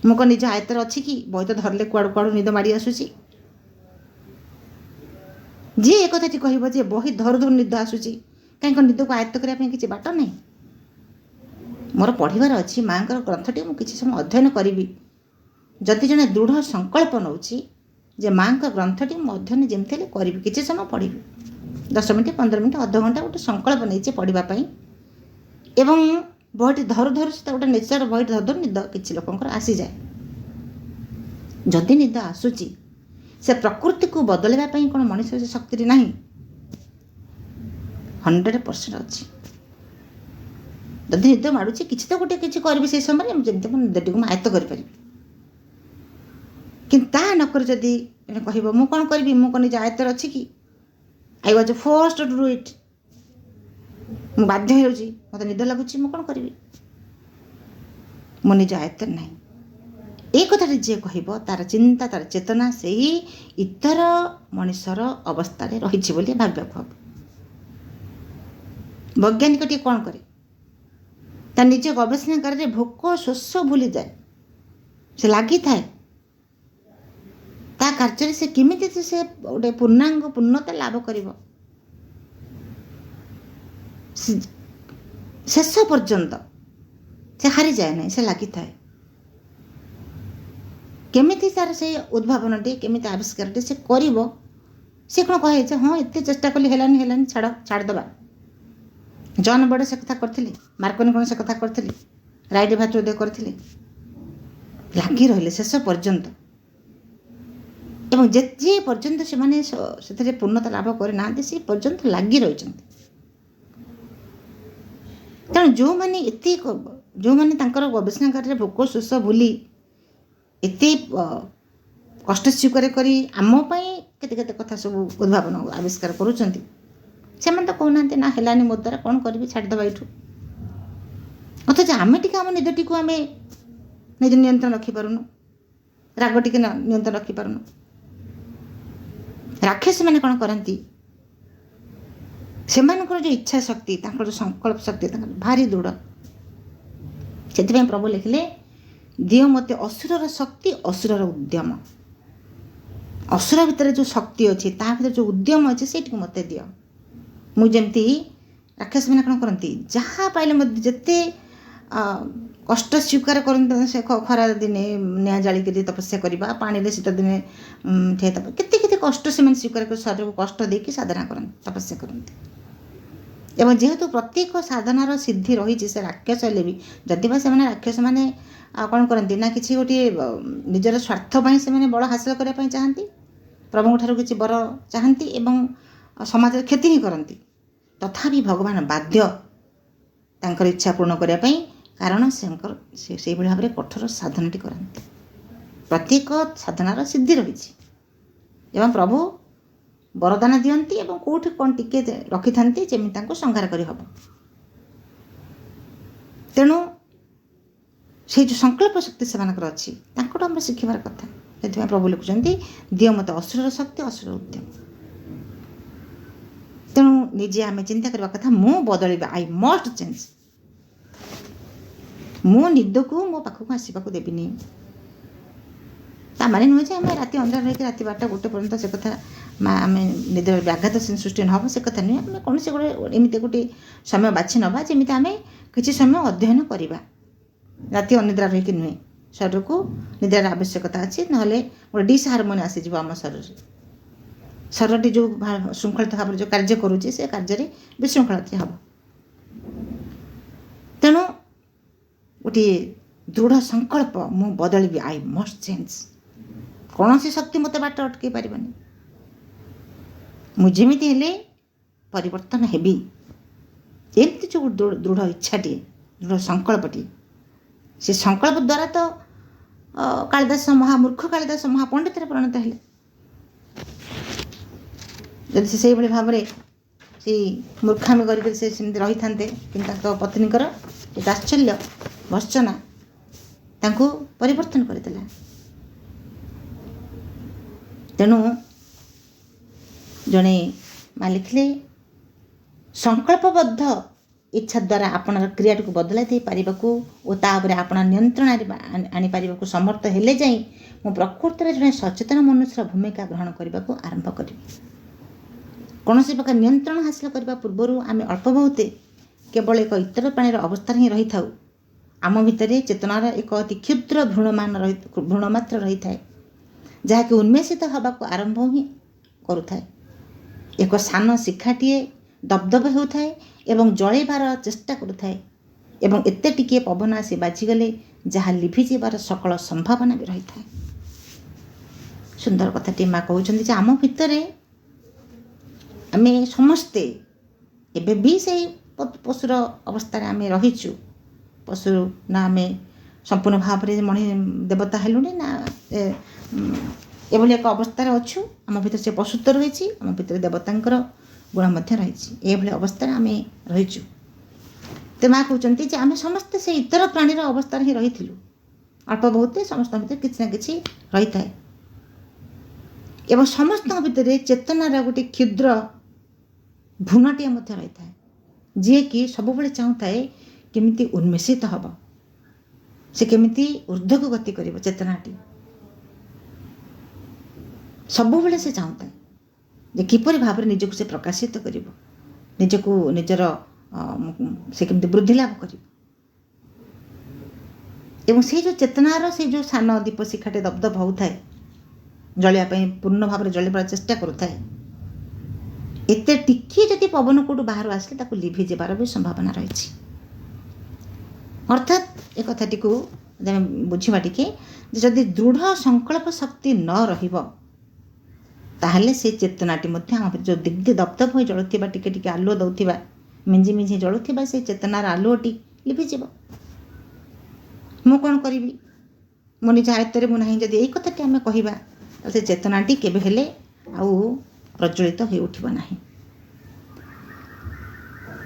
ମୁଁ କ'ଣ ନିଜ ଆୟତ୍ତରେ ଅଛି କି, ବହି ତ ଧରିଲେ କୁଆଡ଼ୁ କୁଆଡ଼ୁ ନିଦ ମାଡ଼ି ଆସୁଛି। ଯିଏ ଏ କଥାଟି କହିବ ଯେ ବହି ଧରୁ ଧରୁ ନିଦ ଆସୁଛି, କାହିଁ କ'ଣ ନିଦକୁ ଆୟତ୍ତ କରିବା ପାଇଁ କିଛି ବାଟ ନାହିଁ, ମୋର ପଢ଼ିବାର ଅଛି, ମାଆଙ୍କର ଗ୍ରନ୍ଥଟି ମୁଁ କିଛି ସମୟ ଅଧ୍ୟୟନ କରିବି। ଯଦି ଜଣେ ଦୃଢ଼ ସଂକଳ୍ପ ନେଉଛି ଯେ ମାଆଙ୍କ ଗ୍ରନ୍ଥଟି ମୁଁ ଅଧ୍ୟୟନ ଯେମିତି ହେଲେ କରିବି, କିଛି ସମୟ ପଢ଼ିବି, 10 ମିନିଟ୍ 15 ମିନିଟ୍ ଅଧଘଣ୍ଟା ଗୋଟେ ସଂକଳ୍ପ ନେଇଛି ପଢ଼ିବା ପାଇଁ, ଏବଂ ବହିଟି ଧରୁ ଧରୁ ସେଟା ଗୋଟେ ନେଚର, ବହିଟି ଧରୁ ଧରୁ ନିଦ କିଛି ଲୋକଙ୍କର ଆସିଯାଏ। ଯଦି ନିଦ ଆସୁଛି, ସେ ପ୍ରକୃତିକୁ ବଦଳାଇବା ପାଇଁ କ'ଣ ମଣିଷ ସେ ଶକ୍ତିଟି ନାହିଁ? 100% ଅଛି। ଯଦି ନିଦ ମାଡ଼ୁଛି, କିଛି ତ ଗୋଟେ କିଛି କରିବି ସେଇ ସମୟରେ, ଯେମିତି ମୋ ନିଦଟିକୁ ମୁଁ ଆୟତ୍ତ କରିପାରିବି। କିନ୍ତୁ ତାହା ନକରି ଯଦି ଜଣେ କହିବ ମୁଁ କ'ଣ କରିବି, ମୁଁ କ'ଣ ନିଜ ଆୟତ୍ତରେ ଅଛି କି, ଆଇ ୱାଜ୍ ଫୋର୍ସଡ୍ ଟୁ ଡୁ ଇଟ୍, ମୁଁ ବାଧ୍ୟ ହେଉଛି, ମୋତେ ନିଦ ଲାଗୁଛି, ମୁଁ କ'ଣ କରିବି, ମୋ ନିଜ ଆୟତ୍ତରେ ନାହିଁ, ଏ କଥାଟି ଯିଏ କହିବ ତା'ର ଚିନ୍ତା, ତା'ର ଚେତନା ସେହି ଇତର ମଣିଷର ଅବସ୍ଥାରେ ରହିଛି ବୋଲି ଭାବିବାକୁ ହେବ। ବୈଜ୍ଞାନିକଟି କ'ଣ କରେ, ତା ନିଜ ଗବେଷଣାଗାରରେ ଭୋକ ଶୋଷ ଭୁଲିଯାଏ, ସେ ଲାଗିଥାଏ ତା କାର୍ଯ୍ୟରେ, ସେ କେମିତି ସେ ଗୋଟେ ପୂର୍ଣ୍ଣତା ଲାଭ କରିବ, ଶେଷ ପର୍ଯ୍ୟନ୍ତ ସେ ହାରିଯାଏ ନାହିଁ, ସେ ଲାଗିଥାଏ କେମିତି ତାର ସେଇ ଉଦ୍ଭାବନଟି, କେମିତି ଆବିଷ୍କାରଟି ସେ କରିବ। ସେ କ'ଣ କହେ ଯେ ହଁ ଏତେ ଚେଷ୍ଟା କଲି ହେଲାନି ଛାଡ଼ିଦେବା। ଜନ୍ ବର୍ଡ ସେ କଥା କରିଥିଲେ, ମାର୍କୋନି କ'ଣ ସେ କଥା କରିଥିଲେ, ରାଇଟ୍ ଭାତୃଦୟ କରିଥିଲେ, ଲାଗି ରହିଲେ ଶେଷ ପର୍ଯ୍ୟନ୍ତ, ଏବଂ ଯେ ପର୍ଯ୍ୟନ୍ତ ସେମାନେ ସେଥିରେ ପୂର୍ଣ୍ଣତା ଲାଭ କରିନାହାନ୍ତି ସେ ପର୍ଯ୍ୟନ୍ତ ଲାଗି ରହିଛନ୍ତି। ତେଣୁ ଯେଉଁମାନେ ତାଙ୍କର ଗବେଷଣାଗାରରେ ଭୋକ ଶୋଷ ଭୁଲି ଏତେ କଷ୍ଟ ସ୍ୱୀକାର କରି ଆମ ପାଇଁ କେତେ କେତେ କଥା ସବୁ ଉଦ୍ଭାବନ ଆବିଷ୍କାର କରୁଛନ୍ତି, ସେମାନେ ତ କହୁନାହାନ୍ତି ନା ହେଲାନି ମୋ ଦ୍ୱାରା, କ'ଣ କରିବି, ଛାଡ଼ିଦେବା ଏଇଠୁ। ଅଥଚ ଆମେ ଟିକେ ଆମ ନିଦଟିକୁ ଆମେ ନିଜ ନିୟନ୍ତ୍ରଣ ରଖିପାରୁନୁ, ରାଗ ଟିକେ ନିୟନ୍ତ୍ରଣ ରଖିପାରୁନୁ। ରାକ୍ଷସମାନେ କ'ଣ କରନ୍ତି, ସେମାନଙ୍କର ଯେଉଁ ଇଚ୍ଛା ଶକ୍ତି, ତାଙ୍କର ଯେଉଁ ସଂକଳ୍ପ ଶକ୍ତି ତାଙ୍କର ଭାରି ଦୃଢ଼। ସେଥିପାଇଁ ପ୍ରଭୁ ଲେଖିଲେ ଦିଅ ମୋତେ ଅସୁରର ଶକ୍ତି, ଅସୁରର ଉଦ୍ୟମ। ଅସୁର ଭିତରେ ଯେଉଁ ଶକ୍ତି ଅଛି, ତା ଭିତରେ ଯେଉଁ ଉଦ୍ୟମ ଅଛି, ସେଇଟିକୁ ମୋତେ ଦିଅ। ମୁଁ ଯେମିତି ରାକ୍ଷସମାନେ କ'ଣ କରନ୍ତି, ଯାହା ପାଇଲେ ମଧ୍ୟ ଯେତେ କଷ୍ଟ ସ୍ୱୀକାର କରନ୍ତି, ସେ ଖରା ଦିନେ ନିଆଁ ଜାଳିକରି ତପସ୍ୟା କରିବା, ପାଣିରେ ଶୀତ ଦିନେ ଠିଆ କେତେ କେତେ କଷ୍ଟ ସେମାନେ ସ୍ୱୀକାର କରି ଶରୀରକୁ କଷ୍ଟ ଦେଇକି ସାଧନା କରନ୍ତି, ତପସ୍ୟା କରନ୍ତି। ଏବଂ ଯେହେତୁ ପ୍ରତ୍ୟେକ ସାଧନାର ସିଦ୍ଧି ରହିଛି, ସେ ରାକ୍ଷସ ହେଲେ ବି ଯଦିବା ସେମାନେ ରାକ୍ଷସମାନେ କ'ଣ କରନ୍ତି ନା କିଛି ଗୋଟିଏ ନିଜର ସ୍ୱାର୍ଥ ପାଇଁ ସେମାନେ ବଳ ହାସଲ କରିବା ପାଇଁ ଚାହାନ୍ତି, ପ୍ରଭୁଙ୍କ ଠାରୁ କିଛି ବର ଚାହାନ୍ତି ଏବଂ ସମାଜରେ କ୍ଷତି ହିଁ କରନ୍ତି, ତଥାପି ଭଗବାନ ବାଧ୍ୟ ତାଙ୍କର ଇଚ୍ଛା ପୂର୍ଣ୍ଣ କରିବା ପାଇଁ, କାରଣ ସେ ସେଇଭଳି ଭାବରେ କଠୋର ସାଧନାଟି କରନ୍ତି। ପ୍ରତ୍ୟେକ ସାଧନାର ସିଦ୍ଧି ରହିଛି ଏବଂ ପ୍ରଭୁ ବରଦାନ ଦିଅନ୍ତି ଏବଂ କେଉଁଠି କ'ଣ ଟିକେ ରଖିଥାନ୍ତି ଯେମିତି ତାଙ୍କୁ ସଂହାର କରି ହେବ। ତେଣୁ ସେଇ ଯେଉଁ ସଂକଳ୍ପ ଶକ୍ତି ସେମାନଙ୍କର ଅଛି, ତାଙ୍କଠୁ ଆମେ ଶିଖିବାର କଥା। ସେଥିପାଇଁ ପ୍ରଭୁ ଲେଖୁଛନ୍ତି ଦିଅ ମୋତେ ଅସୁରର ଶକ୍ତି, ଅସୁରର ଉଦ୍ୟମ। ତେଣୁ ନିଜେ ଆମେ ଚିନ୍ତା କରିବା କଥା, ମୁଁ ବଦଳିବା, ଆଇ ମଷ୍ଟ ଚେଞ୍ଜ। ମୁଁ ନିଦକୁ ମୋ ପାଖକୁ ଆସିବାକୁ ଦେବିନି। ତା ମାନେ ନୁହେଁ ଯେ ଆମେ ରାତି ଅନ୍ଧାର ରହିକି ରାତି 12ଟା 1 ପର୍ଯ୍ୟନ୍ତ ସେ କଥା ଆମେ ନିଦରେ ବ୍ୟାଘାତ ସୃଷ୍ଟି ନ ହେବ ସେ କଥା ନୁହେଁ। ଆମେ କୌଣସି ଏମିତି ଗୋଟିଏ ସମୟ ବାଛି ନେବା ଯେମିତି ଆମେ କିଛି ସମୟ ଅଧ୍ୟୟନ କରିବା। ରାତି ଅନିଦ୍ରା ରହିକି ନୁହେଁ। ଶରୀରକୁ ନିଦ୍ରାର ଆବଶ୍ୟକତା ଅଛି, ନହେଲେ ଗୋଟେ ଡିସହାରମୋନି ଆସିଯିବ ଆମ ଶରୀରରେ। ଶରୀରଟି ଯେଉଁ ଶୃଙ୍ଖଳିତ ଭାବରେ ଯେଉଁ କାର୍ଯ୍ୟ କରୁଛି ସେ କାର୍ଯ୍ୟରେ ବିଶୃଙ୍ଖଳତା ହେବ। ତେଣୁ ଗୋଟିଏ ଦୃଢ଼ ସଂକଳ୍ପ, ମୁଁ ବଦଳିବି, ଆଇ ମଷ୍ଟ ଚେଞ୍ଜ। କୌଣସି ଶକ୍ତି ମୋତେ ବାଟ ଅଟକାଇ ପାରିବନି। ମୁଁ ଯେମିତି ହେଲେ ପରିବର୍ତ୍ତନ ହେବି। ଏମିତି ଯେଉଁ ଦୃଢ଼ ଇଚ୍ଛାଟିଏ, ଦୃଢ଼ ସଂକଳ୍ପଟିଏ, ସେ ସଂକଳ୍ପ ଦ୍ୱାରା ତ କାଳିଦାସ ମହାମୂର୍ଖ କାଳିଦାସ ମହାପଣ୍ଡିତରେ ପରିଣତ ହେଲେ। ଯଦି ସେ ସେଇଭଳି ଭାବରେ ସେଇ ମୂର୍ଖାମି କରିକି ସେ ସେମିତି ରହିଥାନ୍ତେ, କିନ୍ତୁ ତାଙ୍କ ପତ୍ନୀଙ୍କର ଏ ତାତ୍ସଲ୍ୟ ଭର୍ତ୍ସନା ତାଙ୍କୁ ପରିବର୍ତ୍ତନ କରିଦେଲା। ତେଣୁ ଜଣେ ମା ଲେଖିଲେ, ସଂକଳ୍ପବଦ୍ଧ ଇଚ୍ଛା ଦ୍ୱାରା ଆପଣାର କ୍ରିୟାଟିକୁ ବଦଳାଇ ଦେଇପାରିବାକୁ ଓ ତା ଉପରେ ଆପଣ ନିୟନ୍ତ୍ରଣ ଆଣିପାରିବାକୁ ସମର୍ଥ ହେଲେ ଯାଇ ମୁଁ ପ୍ରକୃତରେ ଜଣେ ସଚେତନ ମନୁଷ୍ୟର ଭୂମିକା ଗ୍ରହଣ କରିବାକୁ ଆରମ୍ଭ କରିବି। କୌଣସି ପ୍ରକାର ନିୟନ୍ତ୍ରଣ ହାସଲ କରିବା ପୂର୍ବରୁ ଆମେ ଅଳ୍ପ ବହୁତେ କେବଳ ଏକ ଇତର ପ୍ରାଣୀର ଅବସ୍ଥାରେ ହିଁ ରହିଥାଉ। ଆମ ଭିତରେ ଚେତନାର ଏକ ଅତି କ୍ଷୁଦ୍ର ଭ୍ରୂଣ ମାତ୍ର ରହିଥାଏ, ଯାହାକି ଉନ୍ମେଷିତ ହେବାକୁ ଆରମ୍ଭ ହିଁ କରୁଥାଏ। ଏକ ସାନ ଶିଖାଟିଏ ଦବଦବ ହେଉଥାଏ ଏବଂ ଜଳେଇବାର ଚେଷ୍ଟା କରୁଥାଏ, ଏବଂ ଏତେ ଟିକିଏ ପବନ ଆସି ବାଜିଗଲେ ଯାହା ଲିଭିଯିବାର ସକଳ ସମ୍ଭାବନା ବି ରହିଥାଏ। ସୁନ୍ଦର କଥାଟି ମା କହୁଛନ୍ତି ଯେ ଆମ ଭିତରେ ଆମେ ସମସ୍ତେ ଏବେ ବି ସେଇ ପଶୁର ଅବସ୍ଥାରେ ଆମେ ରହିଛୁ। ପଶୁ ନା ଆମେ ସମ୍ପୂର୍ଣ୍ଣ ଭାବରେ ମଣି ଦେବତା ହେଲୁଣି, ନା ଏଭଳି ଏକ ଅବସ୍ଥାରେ ଅଛୁ। ଆମ ଭିତରେ ସେ ପଶୁତ୍ୱ ରହିଛି, ଆମ ଭିତରେ ଦେବତାଙ୍କର ଗୁଣ ମଧ୍ୟ ରହିଛି। ଏଭଳି ଅବସ୍ଥାରେ ଆମେ ରହିଛୁ। ତ ମା କହୁଛନ୍ତି ଯେ ଆମେ ସମସ୍ତେ ସେଇ ଇତର ପ୍ରାଣୀର ଅବସ୍ଥାରେ ହିଁ ରହିଥିଲୁ। ଅଳ୍ପ ବହୁତ ସମସ୍ତଙ୍କ ଭିତରେ କିଛି ନା କିଛି ରହିଥାଏ, ଏବଂ ସମସ୍ତଙ୍କ ଭିତରେ ଚେତନାର ଗୋଟିଏ କ୍ଷୁଦ୍ର ଭ୍ରୂଣଟିଏ ମଧ୍ୟ ରହିଥାଏ, ଯିଏକି ସବୁବେଳେ ଚାହୁଁଥାଏ କେମିତି ଉନ୍ମେଷିତ ହେବ, ସେ କେମିତି ଊର୍ଦ୍ଧ୍ୱକୁ ଗତି କରିବ। ଚେତନାଟି ସବୁବେଳେ ସେ ଚାହୁଁଥାଏ ଯେ କିପରି ଭାବରେ ନିଜକୁ ସେ ପ୍ରକାଶିତ କରିବ, ନିଜକୁ ନିଜର ସେ କେମିତି ବୃଦ୍ଧି ଲାଭ କରିବ। ଏବଂ ସେଇ ଯେଉଁ ଚେତନାର ସେଇ ଯେଉଁ ସାନ ଦୀପ ଶିଖାଟେ ଦବଦବ ହେଉଥାଏ, ଜଳିବା ପାଇଁ ପୂର୍ଣ୍ଣ ଭାବରେ ଜଳିବାର ଚେଷ୍ଟା କରୁଥାଏ, ଏତେ ଟିକିଏ ଯଦି ପବନ କେଉଁଠୁ ବାହାରୁ ଆସିଲେ ତାକୁ ଲିଭି ଯିବାର ବି ସମ୍ଭାବନା ରହିଛି। ଅର୍ଥାତ୍ ଏ କଥାଟିକୁ ଆମେ ବୁଝିବା ଟିକେ, ଯେ ଯଦି ଦୃଢ଼ ସଂକଳ୍ପ ଶକ୍ତି ନ ରହିବ ତାହେଲେ ସେ ଚେତନାଟି ମଧ୍ୟ ଆମ ଭିତରେ ଯେଉଁ ଦିଗ୍ଧ ଦବଦବ ହୋଇ ଜଳୁଥିବା, ଟିକେ ଟିକେ ଆଲୁଅ ଦେଉଥିବା, ମିଞ୍ଜି ମିଞ୍ଜି ଜଳୁଥିବା ସେ ଚେତନାର ଆଲୁଅଟି ଲିଭିଯିବ। ମୁଁ କ'ଣ କରିବି, ମୋ ନିଜ ଆୟତ୍ତରେ ମୁଁ ନାହିଁ, ଯଦି ଏଇ କଥାଟି ଆମେ କହିବା ତାହେଲେ ସେ ଚେତନାଟି କେବେ ହେଲେ ଆଉ ପ୍ରଜ୍ୱଳିତ ହୋଇ ଉଠିବ ନାହିଁ।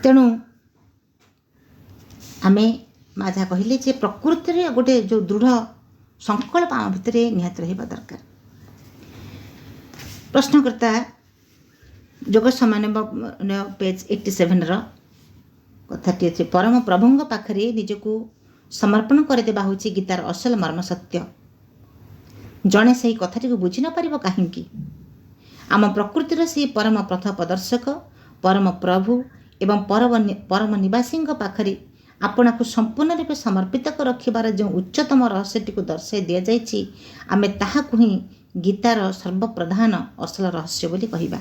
ତେଣୁ ଆମେ ମା ଯାହା କହିଲେ ଯେ ପ୍ରକୃତିରେ ଗୋଟେ ଯେଉଁ ଦୃଢ଼ ସଂକଳ୍ପ ଆମ ଭିତରେ ନିହାତି ରହିବା ଦରକାର। ପ୍ରଶ୍ନକର୍ତ୍ତା ଯୋଗ ସମନ୍ୱୟ ପେଜ୍ 87ର କଥାଟି ଅଛି, ପରମ ପ୍ରଭୁଙ୍କ ପାଖରେ ନିଜକୁ ସମର୍ପଣ କରିଦେବା ହେଉଛି ଗୀତାର ଅସଲ ମର୍ମ ସତ୍ୟ। ଜଣେ ସେହି କଥାଟିକୁ ବୁଝି ନ ପାରିବ କାହିଁକି? ଆମ ପ୍ରକୃତିର ସେହି ପରମ ପଥ ପ୍ରଦର୍ଶକ, ପରମ ପ୍ରଭୁ ଏବଂ ପରମ ନିବାସୀଙ୍କ ପାଖରେ ଆପଣାକୁ ସମ୍ପୂର୍ଣ୍ଣ ରୂପେ ସମର୍ପିତ ରଖିବାର ଯେଉଁ ଉଚ୍ଚତମ ରହସ୍ୟଟିକୁ ଦର୍ଶାଇ ଦିଆଯାଇଛି, ଆମେ ତାହାକୁ ହିଁ ଗୀତାର ସର୍ବପ୍ରଧାନ ଅସଲ ରହସ୍ୟ ବୋଲି କହିବା।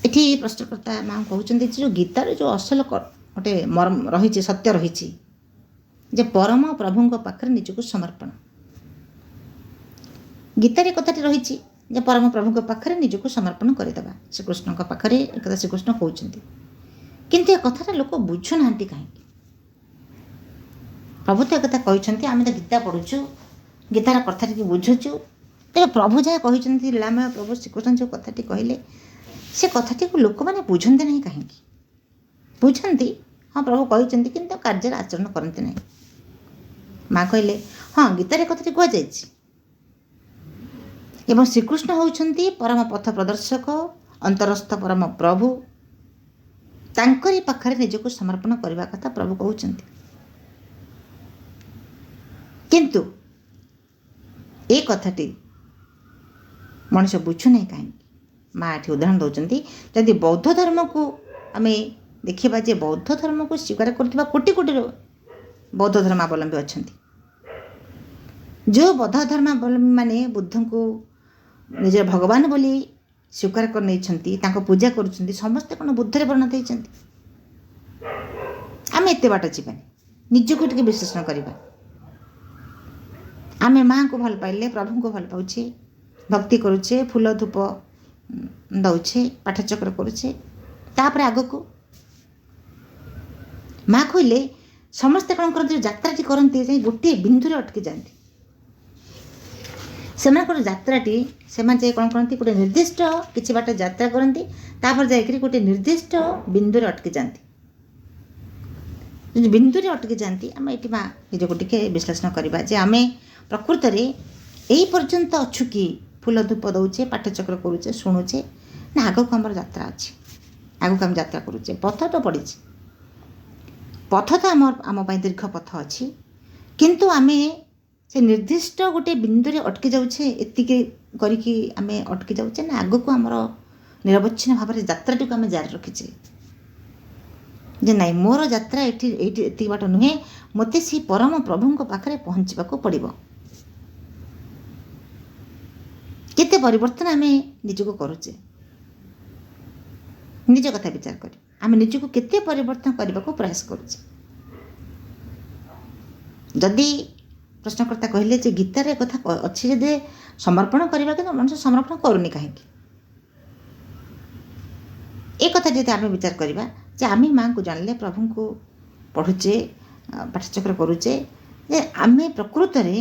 ଏଠି ପ୍ରଶ୍ନକର୍ତ୍ତା ମା କହୁଛନ୍ତି ଯେ ଯେଉଁ ଗୀତାର ଯେଉଁ ଅସଲ ଗୋଟେ ମର୍ମ ରହିଛି, ସତ୍ୟ ରହିଛି, ଯେ ପରମ ପ୍ରଭୁଙ୍କ ପାଖରେ ନିଜକୁ ସମର୍ପଣ। ଗୀତାରେ କଥାଟି ରହିଛି ଯେ ପରମ ପ୍ରଭୁଙ୍କ ପାଖରେ ନିଜକୁ ସମର୍ପଣ କରିଦେବା, ଶ୍ରୀକୃଷ୍ଣଙ୍କ ପାଖରେ ଏକଥା ଶ୍ରୀକୃଷ୍ଣ କହୁଛନ୍ତି। କିନ୍ତୁ ଏ କଥାଟା ଲୋକ ବୁଝୁନାହାନ୍ତି କାହିଁକି? ପ୍ରଭୁ ତ ଏକଥା କହିଛନ୍ତି, ଆମେ ତ ଗୀତା ପଢ଼ୁଛୁ, ଗୀତାର କଥାଟିକୁ ବୁଝୁଛୁ, ତେବେ ପ୍ରଭୁ ଯାହା କହିଛନ୍ତି, ଲୀଳାମୟ ପ୍ରଭୁ ଶ୍ରୀକୃଷ୍ଣ ଯେଉଁ କଥାଟି କହିଲେ, ସେ କଥାଟିକୁ ଲୋକମାନେ ବୁଝନ୍ତି ନାହିଁ କାହିଁକି? ବୁଝନ୍ତି, ହଁ ପ୍ରଭୁ କହିଛନ୍ତି, କିନ୍ତୁ କାର୍ଯ୍ୟରେ ଆଚରଣ କରନ୍ତି ନାହିଁ। ମା କହିଲେ, ହଁ ଗୀତାରେ କଥାଟି କୁହାଯାଇଛି, ଏବଂ ଶ୍ରୀକୃଷ୍ଣ ହେଉଛନ୍ତି ପରମ ପଥ ପ୍ରଦର୍ଶକ, ଅନ୍ତରସ୍ଥ ପରମ ପ୍ରଭୁ। ତାଙ୍କରି ପାଖରେ ନିଜକୁ ସମର୍ପଣ କରିବା କଥା ପ୍ରଭୁ କହୁଛନ୍ତି। କିନ୍ତୁ ଏ କଥାଟି ମଣିଷ ବୁଝୁନାହିଁ କାହିଁକି? ମା' ଏଠି ଉଦାହରଣ ଦେଉଛନ୍ତି, ଯଦି ବୌଦ୍ଧ ଧର୍ମକୁ ଆମେ ଦେଖିବା ଯେ ବୌଦ୍ଧ ଧର୍ମକୁ ସ୍ୱୀକାର କରୁଥିବା କୋଟି କୋଟିର ବୌଦ୍ଧ ଧର୍ମାବଲମ୍ବୀ ଅଛନ୍ତି। ଯେଉଁ ବୌଦ୍ଧ ଧର୍ମାବଲମ୍ବୀମାନେ ବୁଦ୍ଧଙ୍କୁ ନିଜର ଭଗବାନ ବୋଲି ସ୍ୱୀକାର କରି ନେଇଛନ୍ତି, ତାଙ୍କ ପୂଜା କରୁଛନ୍ତି, ସମସ୍ତେ କ'ଣ ବୁଦ୍ଧରେ ପରିଣତ ହେଇଛନ୍ତି? ଆମେ ଏତେ ବାଟ ଯିବାନି, ନିଜକୁ ଟିକେ ବିଶ୍ଳେଷଣ କରିବା। ଆମେ ମାଆଙ୍କୁ ଭଲ ପାଇଲେ, ପ୍ରଭୁଙ୍କୁ ଭଲ ପାଉଛେ, ଭକ୍ତି କରୁଛେ, ଫୁଲ ଧୂପ ଦେଉଛେ, ପାଠଚକ୍ର କରୁଛେ, ତାପରେ ଆଗକୁ ମା' କହିଲେ ସମସ୍ତେ କ'ଣ କରନ୍ତି? ଯାତ୍ରାଟି କରନ୍ତି, ଯାଇ ଗୋଟିଏ ବିନ୍ଦୁରେ ଅଟକି ଯାଆନ୍ତି। ସେମାନଙ୍କର ଯାତ୍ରାଟି ସେମାନେ ଯାଇ କ'ଣ କରନ୍ତି? ଗୋଟେ ନିର୍ଦ୍ଦିଷ୍ଟ କିଛି ବାଟ ଯାତ୍ରା କରନ୍ତି, ତାପରେ ଯାଇକରି ଗୋଟେ ନିର୍ଦ୍ଦିଷ୍ଟ ବିନ୍ଦୁରେ ଅଟକି ଯାଆନ୍ତି। ଯଦି ବିନ୍ଦୁରେ ଅଟକି ଯାଆନ୍ତି, ଆମେ ଏଠି ମା' ନିଜକୁ ଟିକେ ବିଶ୍ଳେଷଣ କରିବା ଯେ ଆମେ ପ୍ରକୃତରେ ଏଇ ପର୍ଯ୍ୟନ୍ତ ଅଛୁ କି? ଫୁଲ ଧୂପ ଦେଉଛେ, ପାଠଚକ୍ର କରୁଛେ, ଶୁଣୁଛେ, ନା ଆଗକୁ ଆମର ଯାତ୍ରା ଅଛି? ଆଗକୁ ଆମେ ଯାତ୍ରା କରୁଛେ, ପଥ ତ ପଡ଼ିଛି, ପଥ ତ ଆମ ପାଇଁ ଦୀର୍ଘ ପଥ ଅଛି, କିନ୍ତୁ ଆମେ ସେ ନିର୍ଦ୍ଦିଷ୍ଟ ଗୋଟେ ବିନ୍ଦୁରେ ଅଟକି ଯାଉଛେ, ଏତିକି କରିକି ଆମେ ଅଟକି ଯାଉଛେ, ନା ଆଗକୁ ଆମର ନିରବଚ୍ଛିନ୍ନ ଭାବରେ ଯାତ୍ରାଟିକୁ ଆମେ ଜାରି ରଖିଛେ ଯେ ନାଇଁ ମୋର ଯାତ୍ରା ଏଇଠି ଏତିକି ବାଟ ନୁହେଁ, ମୋତେ ସେଇ ପରମ ପ୍ରଭୁଙ୍କ ପାଖରେ ପହଞ୍ଚିବାକୁ ପଡ଼ିବ। କେତେ ପରିବର୍ତ୍ତନ ଆମେ ନିଜକୁ କରୁଛେ? ନିଜ କଥା ବିଚାର କରି ଆମେ ନିଜକୁ କେତେ ପରିବର୍ତ୍ତନ କରିବାକୁ ପ୍ରୟାସ କରୁଛେ? ଯଦି ପ୍ରଶ୍ନକର୍ତ୍ତା କହିଲେ ଯେ ଗୀତାରେ କଥା ଅଛି ଯଦି ସମର୍ପଣ କରିବା, କିନ୍ତୁ ମଣିଷ ସମର୍ପଣ କରୁନି କାହିଁକି? ଏ କଥା ଯଦି ଆମେ ବିଚାର କରିବା ଯେ ଆମେ ମାଆଙ୍କୁ ଜାଣିଲେ, ପ୍ରଭୁଙ୍କୁ ପଢ଼ୁଛେ, ପାଠଚକ୍ର କରୁଛେ, ଯେ ଆମେ ପ୍ରକୃତରେ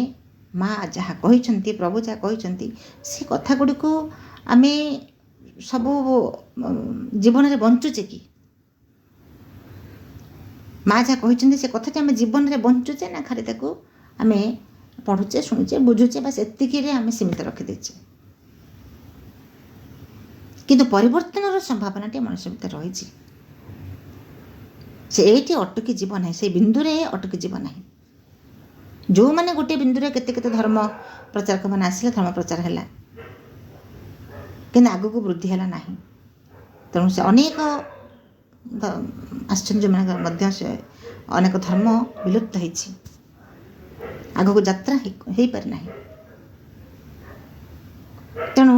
ମା' ଯାହା କହିଛନ୍ତି, ପ୍ରଭୁ ଯାହା କହିଛନ୍ତି, ସେ କଥା ଗୁଡ଼ିକୁ ଆମେ ସବୁ ଜୀବନରେ ବଞ୍ଚୁଛେ କି? ମା' ଯାହା କହିଛନ୍ତି ସେ କଥାଟି ଆମେ ଜୀବନରେ ବଞ୍ଚୁଛେ, ନା ଖାଲି ତାକୁ ଆମେ ପଢ଼ୁଛେ, ଶୁଣୁଛେ, ବୁଝୁଛେ, ବାସ୍ ଏତିକିରେ ଆମେ ସୀମିତ ରଖିଦେଇଛେ? କିନ୍ତୁ ପରିବର୍ତ୍ତନର ସମ୍ଭାବନାଟି ମଣିଷ ଭିତରେ ରହିଛି। ସେ ଏଇଠି ଅଟକି ଯିବ ନାହିଁ, ସେଇ ବିନ୍ଦୁରେ ଅଟକି ଯିବ ନାହିଁ। ଯେଉଁମାନେ ଗୋଟିଏ ବିନ୍ଦୁରେ କେତେ କେତେ ଧର୍ମ ପ୍ରଚାରକମାନେ ଆସିଲେ, ଧର୍ମ ପ୍ରଚାର ହେଲା, କିନ୍ତୁ ଆଗକୁ ବୃଦ୍ଧି ହେଲା ନାହିଁ। ତେଣୁ ସେ ଅନେକ ଆସିଛନ୍ତି ଯେଉଁମାନଙ୍କର ମଧ୍ୟ ସେ ଅନେକ ଧର୍ମ ବିଲୁପ୍ତ ହେଇଛି, ଆଗକୁ ଯାତ୍ରା ହେଇପାରି ନାହିଁ। ତେଣୁ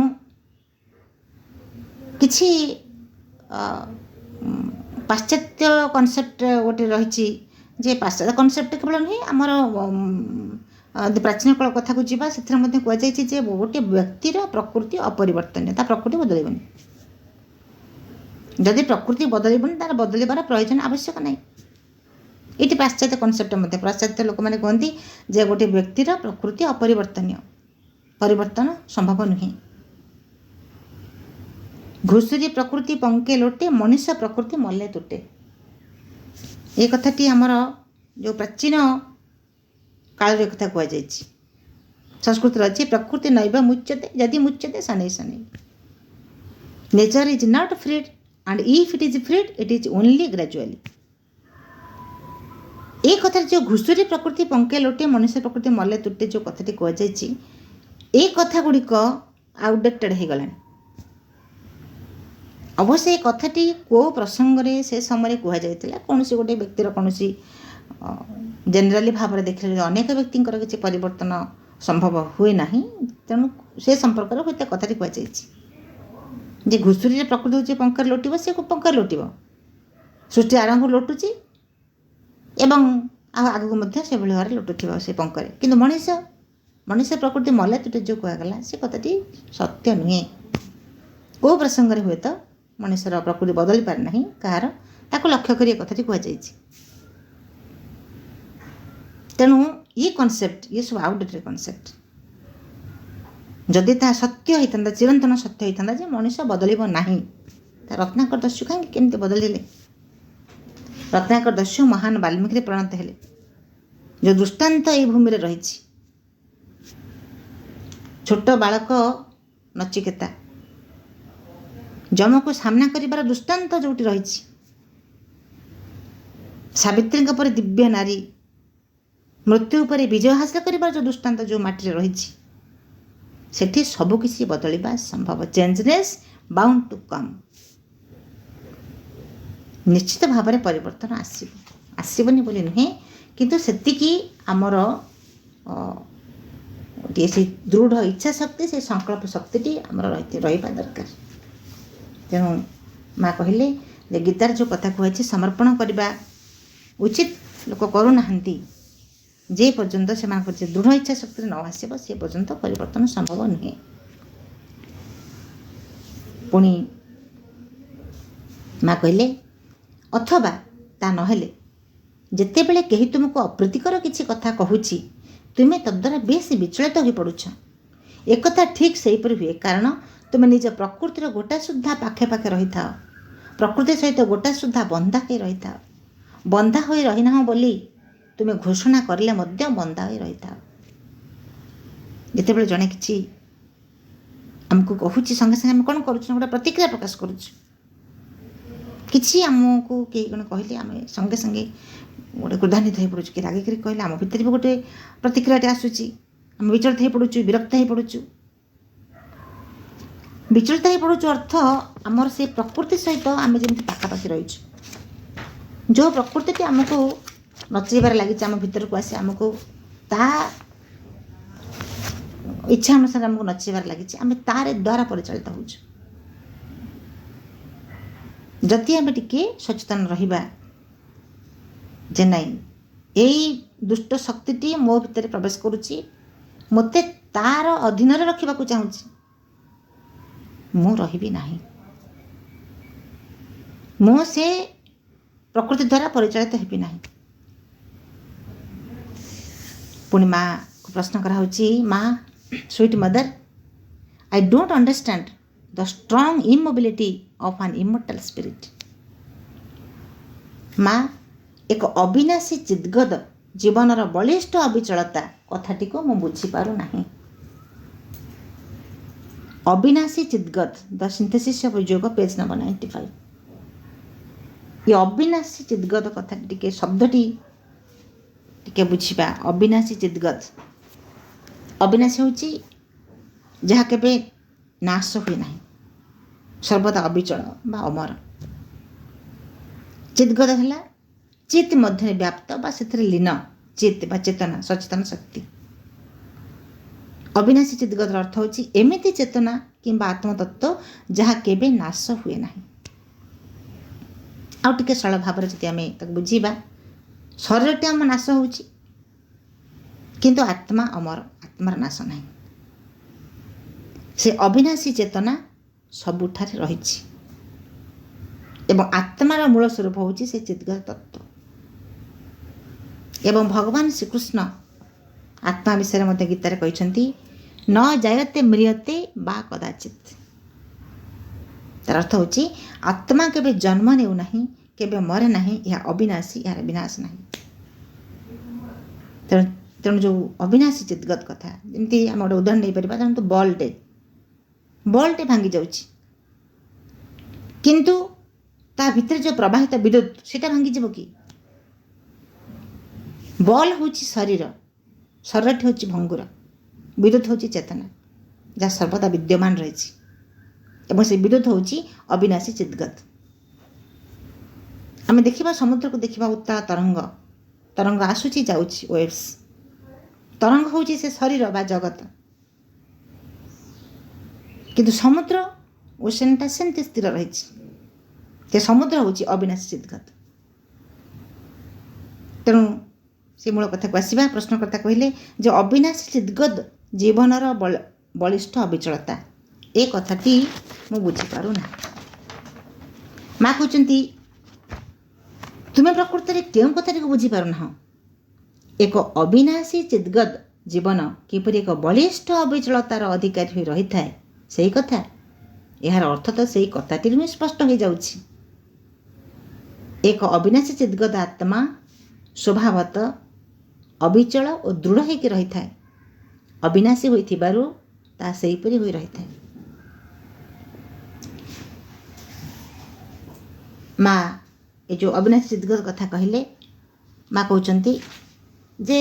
କିଛି ପାଶ୍ଚାତ୍ୟ କନସେପ୍ଟ ଗୋଟେ ରହିଛି, ଯେ ପାଶ୍ଚାତ୍ୟ କନସେପ୍ଟ କେବଳ ନୁହେଁ, ଆମର ପ୍ରାଚୀନ କାଳ କଥାକୁ ଯିବା, ସେଥିରେ ମଧ୍ୟ କୁହାଯାଇଛି ଯେ ଗୋଟିଏ ବ୍ୟକ୍ତିର ପ୍ରକୃତି ଅପରିବର୍ତ୍ତନୀୟ, ତା ପ୍ରକୃତି ବଦଳିବନି। ଯଦି ପ୍ରକୃତି ବଦଳିବନି, ତାର ବଦଳିବାର ପ୍ରୟୋଜନ ଆବଶ୍ୟକ ନାହିଁ। ଏଇଠି ପାଶ୍ଚାତ୍ୟ କନସେପ୍ଟ ମଧ୍ୟ, ପାଶ୍ଚାତ୍ୟ ଲୋକମାନେ କୁହନ୍ତି ଯେ ଗୋଟିଏ ବ୍ୟକ୍ତିର ପ୍ରକୃତି ଅପରିବର୍ତ୍ତନୀୟ, ପରିବର୍ତ୍ତନ ସମ୍ଭବ ନୁହେଁ। ଘୁଷୁରୀ ପ୍ରକୃତି ପଙ୍କେ ଲୋଟେ, ମଣିଷ ପ୍ରକୃତି ମଲେ ତୁଟେ। ଏ କଥାଟି ଆମର ଯେଉଁ ପ୍ରାଚୀନ କାଳରେ କଥା କୁହାଯାଇଛି। ସଂସ୍କୃତରେ ଅଛି, ପ୍ରକୃତି ନୈବ ମୁଚ୍ୟତେ, ଯଦି ମୁଚ୍ୟତେ ଶନୈ ଶନୈ। Nature is not freed, and if it is freed, it is only gradually. ଏ କଥାରେ ଯେଉଁ ଘୁଷୁରୀ ପ୍ରକୃତି ପଙ୍କେ ଲୋଟେ, ମଣିଷ ପ୍ରକୃତି ମଲେ ତୁଟେ ଯେଉଁ କଥାଟି କୁହାଯାଇଛି, ଏ କଥା ଗୁଡ଼ିକ ଆଉଟଡେଟେଡ୍ ହେଇଗଲାଣି। ଅବଶ୍ୟ ଏ କଥାଟି କେଉଁ ପ୍ରସଙ୍ଗରେ ସେ ସମୟରେ କୁହାଯାଇଥିଲା, କୌଣସି ଗୋଟେ ବ୍ୟକ୍ତିର କୌଣସି ଜେନେରାଲି ଭାବରେ ଦେଖିଲେ ଅନେକ ବ୍ୟକ୍ତିଙ୍କର କିଛି ପରିବର୍ତ୍ତନ ସମ୍ଭବ ହୁଏ ନାହିଁ, ତେଣୁ ସେ ସମ୍ପର୍କରେ ହୁଏତ କଥାଟି କୁହାଯାଇଛି ଯେ ଘୁଷୁରୀର ପ୍ରକୃତି ହେଉଛି ପଙ୍କରେ ଲୋଟିବ, ସେ ପଙ୍କରେ ଲୋଟିବ, ସୃଷ୍ଟି ଆରମ୍ଭ ଲୋଟୁଛି ଏବଂ ଆଉ ଆଗକୁ ମଧ୍ୟ ସେଭଳି ଭାବରେ ଲୋଟୁଥିବ ସେ ପଙ୍କରେ। କିନ୍ତୁ ମଣିଷ ପ୍ରକୃତି ମଲେ ତୁଟେ ଯେଉଁ କୁହାଗଲା, ସେ କଥାଟି ସତ୍ୟ ନୁହେଁ। କେଉଁ ପ୍ରସଙ୍ଗରେ ହୁଏତ ମଣିଷର ପ୍ରକୃତି ବଦଳି ପାରେ ନାହିଁ କାହାର, ତାକୁ ଲକ୍ଷ୍ୟ କରି ଏ କଥାଟି କୁହାଯାଇଛି। ତେଣୁ ଇଏ କନସେପ୍ଟ, ଇଏ ସବୁ ଆଉଟଡେଟେଡ୍ କନସେପ୍ଟ। ଯଦି ତାହା ସତ୍ୟ ହେଇଥାନ୍ତା, ଚିରନ୍ତନ ସତ୍ୟ ହେଇଥାନ୍ତା ଯେ ମଣିଷ ବଦଳିବ ନାହିଁ, ତା ରତ୍ନାକର ଦସ୍ୟୁ କାହିଁକି କେମିତି ବଦଳିଲେ? ରତ୍ନାକର ଦସ୍ୟୁ ମହାନ ବାଲ୍ମୀକିରେ ପରିଣତ ହେଲେ। ଯେଉଁ ଦୃଷ୍ଟାନ୍ତ ଏହି ଭୂମିରେ ରହିଛି, ଛୋଟ ବାଳକ ନଚିକେତା, ଯମକୁ ସାମ୍ନା କରିବାର ଦୃଷ୍ଟାନ୍ତ ଯେଉଁଠି ରହିଛି, ସାବିତ୍ରୀଙ୍କ ପରେ ଦିବ୍ୟ ନାରୀ, ମୃତ୍ୟୁ ଉପରେ ବିଜୟ ହାସଲ କରିବାର ଯେଉଁ ଦୃଷ୍ଟାନ୍ତ ଯେଉଁ ମାଟିରେ ରହିଛି ସେଠି ସବୁକିଛି ବଦଳିବା ସମ୍ଭବ। ଚେଞ୍ଜନେସ୍ ବାଉଣ୍ଡ ଟୁ କମ୍। ନିଶ୍ଚିତ ଭାବରେ ପରିବର୍ତ୍ତନ ଆସିବ, ଆସିବନି ବୋଲି ନୁହେଁ, କିନ୍ତୁ ସେତିକି ଆମର ଗୋଟିଏ ସେଇ ଦୃଢ଼ ଇଚ୍ଛା ଶକ୍ତି, ସେ ସଂକଳ୍ପ ଶକ୍ତିଟି ଆମର ରହିବା ଦରକାର। ତେଣୁ ମା କହିଲେ ଯେ ଗୀତାର ଯେଉଁ କଥା କୁହାଯାଇଛି ସମର୍ପଣ କରିବା ଉଚିତ, ଲୋକ କରୁନାହାନ୍ତି। ଯେ ପର୍ଯ୍ୟନ୍ତ ସେମାନଙ୍କର ଯେ ଦୃଢ଼ ଇଚ୍ଛା ଶକ୍ତିରେ ନ ଆସିବ ସେ ପର୍ଯ୍ୟନ୍ତ ପରିବର୍ତ୍ତନ ସମ୍ଭବ ନୁହେଁ। ପୁଣି ମା କହିଲେ ଅଥବା ତା ନହେଲେ ଯେତେବେଳେ କେହି ତୁମକୁ ଅପ୍ରୀତିକର କିଛି କଥା କହୁଛି ତୁମେ ତଦ୍ୱାରା ବେଶ ବିଚଳିତ ହୋଇପଡ଼ୁଛ। ଏକଥା ଠିକ୍ ସେହିପରି ହୁଏ, କାରଣ ତୁମେ ନିଜ ପ୍ରକୃତିର ଗୋଟା ସୁଦ୍ଧା ପାଖେ ପାଖେ ରହିଥାଅ, ପ୍ରକୃତି ସହିତ ଗୋଟା ସୁଦ୍ଧା ବନ୍ଧା ହୋଇ ରହିଥାଅ। ବନ୍ଧା ହୋଇ ରହିନାହଁ ବୋଲି ତୁମେ ଘୋଷଣା କରିଲେ ମଧ୍ୟ ବନ୍ଧା ହୋଇ ରହିଥାଅ। ଯେତେବେଳେ ଜଣେ କିଛି ଆମକୁ କହୁଛି ସଙ୍ଗେ ସଙ୍ଗେ ଆମେ କ'ଣ କରୁଛୁ? ଗୋଟେ ପ୍ରତିକ୍ରିୟା ପ୍ରକାଶ କରୁଛୁ। କିଛି ଆମକୁ କେହି ଜଣେ କହିଲେ ଆମେ ସଙ୍ଗେ ସଙ୍ଗେ ଗୋଟେ କ୍ରୋଧାନ୍ୱିତ ହୋଇପଡ଼ୁଛୁ, କି ରାଗିକରି କହିଲେ ଆମ ଭିତରେ ବି ଗୋଟେ ପ୍ରତିକ୍ରିୟାଟେ ଆସୁଛି। ଆମେ ବିଚଳିତ ହୋଇପଡ଼ୁଛୁ, ବିରକ୍ତ ହୋଇପଡ଼ୁଛୁ। ବିଚଳିତ ହୋଇପଡ଼ୁଛୁ ଅର୍ଥ ଆମର ସେ ପ୍ରକୃତି ସହିତ ଆମେ ଯେମିତି ପାଖାପାଖି ରହିଛୁ। ଯେଉଁ ପ୍ରକୃତିଟି ଆମକୁ ନଚେଇବାରେ ଲାଗିଛି, ଆମ ଭିତରକୁ ଆସି ଆମକୁ ତା ଇଚ୍ଛା ଅନୁସାରେ ଆମକୁ ନଚେଇବାରେ ଲାଗିଛି, ଆମେ ତାର ଦ୍ୱାରା ପରିଚାଳିତ ହେଉଛୁ। ଯଦି ଆମେ ଟିକେ ସଚେତନ ରହିବା ଯେ ନାଇଁ ଏଇ ଦୁଷ୍ଟ ଶକ୍ତିଟି ମୋ ଭିତରେ ପ୍ରବେଶ କରୁଛି, ମୋତେ ତାର ଅଧୀନରେ ରଖିବାକୁ ଚାହୁଁଛି, ମୁଁ ରହିବି ନାହିଁ, ମୁଁ ସେ ପ୍ରକୃତି ଦ୍ୱାରା ପରିଚାଳିତ ହେବି ନାହିଁ। ପୁଣି ମାଆକୁ ପ୍ରଶ୍ନ କରାହେଉଛି, ମା sweet mother, I don't understand the strong immobility of an immortal spirit. ମା ଏକ ଅବିନାଶୀ ଚିଦ୍ଗତ ଜୀବନର ବଳିଷ୍ଠ ଅବିଚଳତା କଥାଟିକୁ ମୁଁ ବୁଝିପାରୁନାହିଁ। ଅବିନାଶୀ ଚିଦ୍ଗତ, the synthesis of Yoga, page number 95। ଏ ଅବିନାଶୀ ଚିଦ୍ଗତ କଥାଟି ଟିକେ ଶବ୍ଦଟି ଟିକେ ବୁଝିବା। ଅବିନାଶୀ ଚିଦ୍ଗତ, ଅବିନାଶୀ ହେଉଛି ଯାହା କେବେ ନାଶ ହୁଏ ନାହିଁ, ସର୍ବଦା ଅବିଚଳ ବା ଅମର। ଚିଦ୍ଗତ ହେଲା ଚିତ୍ ମଧ୍ୟରେ ବ୍ୟାପ୍ତ ବା ସେଥିରେ ଲୀନ, ଚିତ୍ ବା ଚେତନା, ସଚେତନ ଶକ୍ତି। ଅବିନାଶୀ ଚିଦ୍ଗତର ଅର୍ଥ ହେଉଛି ଏମିତି ଚେତନା କିମ୍ବା ଆତ୍ମତତ୍ତ୍ୱ ଯାହା କେବେ ନାଶ ହୁଏ ନାହିଁ। ଆଉ ଟିକେ ସରଳ ଭାବରେ ଯଦି ଆମେ ତାକୁ ବୁଝିବା, ଶରୀରଟି ଆମ ନାଶ ହେଉଛି କିନ୍ତୁ ଆତ୍ମା ଅମର, ଆତ୍ମାର ନାଶ ନାହିଁ। ସେ ଅବିନାଶୀ ଚେତନା ସବୁଠାରେ ରହିଛି ଏବଂ ଆତ୍ମାର ମୂଳ ସ୍ୱରୂପ ହେଉଛି ସେ ଚିଦ୍ଗତ ତତ୍ତ୍ୱ। ଏବଂ ଭଗବାନ ଶ୍ରୀକୃଷ୍ଣ ଆତ୍ମା ବିଷୟରେ ମଧ୍ୟ ଗୀତାରେ କହିଛନ୍ତି, ନ ଜାୟତେ ମ୍ରିୟତେ ବା କଦାଚିତ୍। ତାର ଅର୍ଥ ହେଉଛି ଆତ୍ମା କେବେ ଜନ୍ମ ନେଉନାହିଁ, କେବେ ମରେ ନାହିଁ, ଏହା ଅବିନାଶୀ, ଏହାର ବିନାଶ ନାହିଁ। ତେଣୁ ଯେଉଁ ଅବିନାଶୀ ଚିଦ୍ଗତ କଥା, ଯେମିତି ଆମେ ଗୋଟେ ଉଦାହରଣ ନେଇପାରିବା, ଧରନ୍ତୁ ବଲ୍ଟେ ଭାଙ୍ଗି ଯାଉଛି, କିନ୍ତୁ ତା ଭିତରେ ଯେଉଁ ପ୍ରବାହିତ ବିଦ୍ୟୁତ୍ ସେଇଟା ଭାଙ୍ଗିଯିବ କି? ବଲ୍ ହେଉଛି ଶରୀରଟି ହେଉଛି ଭଙ୍ଗୁର, ବିଦ୍ୟୁତ୍ ହେଉଛି ଚେତନା ଯାହା ସର୍ବଦା ବିଦ୍ୟମାନ ରହିଛି ଏବଂ ସେ ବିଦ୍ୟୁତ୍ ହେଉଛି ଅବିନାଶୀ ଚିଦ୍ଗତ। ଆମେ ଦେଖିବା ସମୁଦ୍ରକୁ ଦେଖିବା, ଉତ୍ତାଳ ତରଙ୍ଗ ଆସୁଛି ଯାଉଛି, ୱେଭ୍ସ। ତରଙ୍ଗ ହେଉଛି ସେ ଶରୀର ବା ଜଗତ, କିନ୍ତୁ ସମୁଦ୍ର ଓସେନ୍ଟା ସେମିତି ସ୍ଥିର ରହିଛି। ସେ ସମୁଦ୍ର ହେଉଛି ଅବିନାଶୀ ଚିଦ୍ଗତ। ତେଣୁ ସେ ମୂଳ କଥାକୁ ଆସିବା। ପ୍ରଶ୍ନକର୍ତ୍ତା କହିଲେ ଯେ ଅବିନାଶୀ ଚିଦ୍ଗତ ଜୀବନର ବଳିଷ୍ଠ ଅବିଚଳତା, ଏ କଥାଟି ମୁଁ ବୁଝିପାରୁନାହିଁ। ମା କହୁଛନ୍ତି ତୁମେ ପ୍ରକୃତରେ କେଉଁ କଥାଟିକୁ ବୁଝିପାରୁନାହଁ? ଏକ ଅବିନାଶୀ ଚିଦ୍ଗତ ଜୀବନ କିପରି ଏକ ବଳିଷ୍ଠ ଅବିଚଳତାର ଅଧିକାରୀ ହୋଇ ରହିଥାଏ ସେହି କଥା। ଏହାର ଅର୍ଥ ତ ସେହି କଥାଟିରୁ ହିଁ ସ୍ପଷ୍ଟ ହୋଇଯାଉଛି। ଏକ ଅବିନାଶୀ ଚିଦ୍ଗତ ଆତ୍ମା ସ୍ୱଭାବତଃ ଅବିଚଳ ଓ ଦୃଢ଼ ହୋଇକି ରହିଥାଏ। ଅବିନାଶୀ ହୋଇଥିବାରୁ ତାହା ସେହିପରି ହୋଇ ରହିଥାଏ। ମା ଏ ଯେଉଁ ଅବିନାଶୀ ଚିଦ୍ଗତ କଥା କହିଲେ, ମା କହୁଛନ୍ତି ଯେ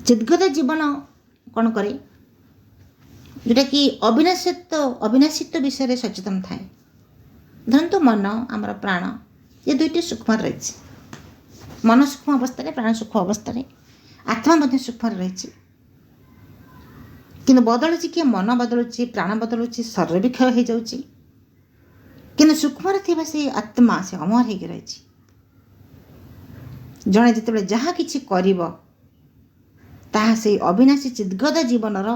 ଚିଦ୍ଗତ ଜୀବନ କ'ଣ କରେ, ଯେଉଁଟାକି ଅବିନାଶିତ୍ୱ ବିଷୟରେ ସଚେତନ ଥାଏ। ଧରନ୍ତୁ ମନ, ଆମର ପ୍ରାଣ, ଏ ଦୁଇଟି ସୂକ୍ଷ୍ମରେ ରହିଛି। ମନ ସୂକ୍ଷ୍ମ ଅବସ୍ଥାରେ, ପ୍ରାଣ ସୂକ୍ଷ୍ମ ଅବସ୍ଥାରେ, ଆତ୍ମା ମଧ୍ୟ ସୂକ୍ଷ୍ମରେ ରହିଛି। କିନ୍ତୁ ବଦଳୁଛି କିଏ? ମନ ବଦଳୁଛି, ପ୍ରାଣ ବଦଳୁଛି, ଶରୀର ବି କ୍ଷୟ ହେଇଯାଉଛି। କିନ୍ତୁ ସୂକ୍ଷ୍ମରେ ଥିବା ସେଇ ଆତ୍ମା ସେ ଅମର ହେଇକି ରହିଛି। ଜଣେ ଯେତେବେଳେ ଯାହା କିଛି କରିବ ତାହା ସେଇ ଅବିନାଶୀ ଚିଦ୍ଗତ ଜୀବନର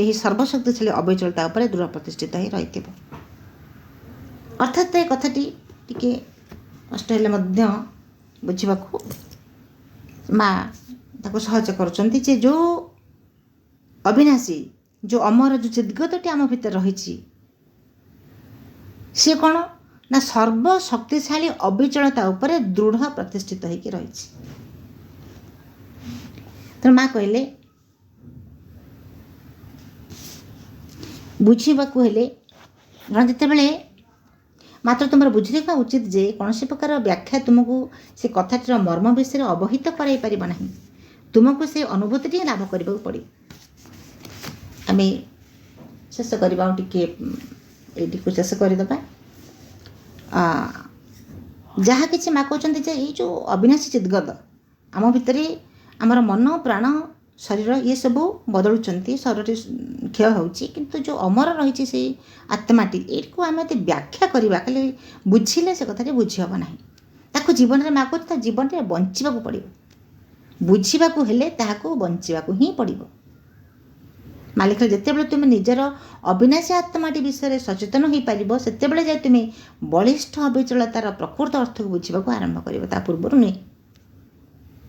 ଏହି ସର୍ବଶକ୍ତିଶାଳୀ ଅବିଚଳତା ଉପରେ ଦୃଢ଼ ପ୍ରତିଷ୍ଠିତ ହୋଇ ରହିଥିବ। ଅର୍ଥାତ୍ ଏ କଥାଟି ଟିକେ କଷ୍ଟ ହେଲେ ମଧ୍ୟ ବୁଝିବାକୁ ମା ତାକୁ ସହଜ କରୁଛନ୍ତି ଯେ ଯେଉଁ ଅବିନାଶୀ, ଯେଉଁ ଅମର, ଯେଉଁ ଚିଦ୍ଗତଟି ଆମ ଭିତରେ ରହିଛି, ସେ କ'ଣ ନା ସର୍ବଶକ୍ତିଶାଳୀ ଅବିଚଳତା ଉପରେ ଦୃଢ଼ ପ୍ରତିଷ୍ଠିତ ହୋଇକି ରହିଛି। ତେଣୁ ମା କହିଲେ ବୁଝିବାକୁ ହେଲେ ଯେତେବେଳେ ମାତ୍ର ତୁମର ବୁଝିଦେବା ଉଚିତ ଯେ କୌଣସି ପ୍ରକାର ବ୍ୟାଖ୍ୟା ତୁମକୁ ସେ କଥାଟିର ମର୍ମ ବିଷୟରେ ଅବହିତ କରାଇ ପାରିବ ନାହିଁ। ତୁମକୁ ସେ ଅନୁଭୂତିଟି ଲାଭ କରିବାକୁ ପଡ଼ିବ। ଆମେ ଶେଷ କରିବା, ଆଉ ଟିକେ ଏଇଟିକୁ ଶେଷ କରିଦେବା। ଯାହା କିଛି ମା କହୁଛନ୍ତି ଯେ ଏଇ ଯେଉଁ ଅବିନାଶୀ ଚିଦ୍ଗତ ଆମ ଭିତରେ, ଆମର ମନ, ପ୍ରାଣ, ଶରୀର ଇଏ ସବୁ ବଦଳୁଛନ୍ତି, ଶରୀରଟି କ୍ଷୟ ହେଉଛି, କିନ୍ତୁ ଯେଉଁ ଅମର ରହିଛି ସେଇ ଆତ୍ମାଟି, ଏଇକୁ ଆମେ ଯଦି ବ୍ୟାଖ୍ୟା କରିବା, ଖାଲି ବୁଝିଲେ ସେ କଥାଟି ବୁଝି ହେବ ନାହିଁ। ତାକୁ ଜୀବନରେ ମା କହୁଛି ତା ଜୀବନରେ ବଞ୍ଚିବାକୁ ପଡ଼ିବ। ବୁଝିବାକୁ ହେଲେ ତାହାକୁ ବଞ୍ଚିବାକୁ ହିଁ ପଡ଼ିବ। ମାଲିକ ଯେତେବେଳେ ତୁମେ ନିଜର ଅବିନାଶୀ ଆତ୍ମାଟି ବିଷୟରେ ସଚେତନ ହୋଇପାରିବ, ସେତେବେଳେ ଯାଇ ତୁମେ ବଳିଷ୍ଠ ଅବିଚଳତାର ପ୍ରକୃତ ଅର୍ଥକୁ ବୁଝିବାକୁ ଆରମ୍ଭ କରିବ। ତା ପୂର୍ବରୁ ନୁହେଁ।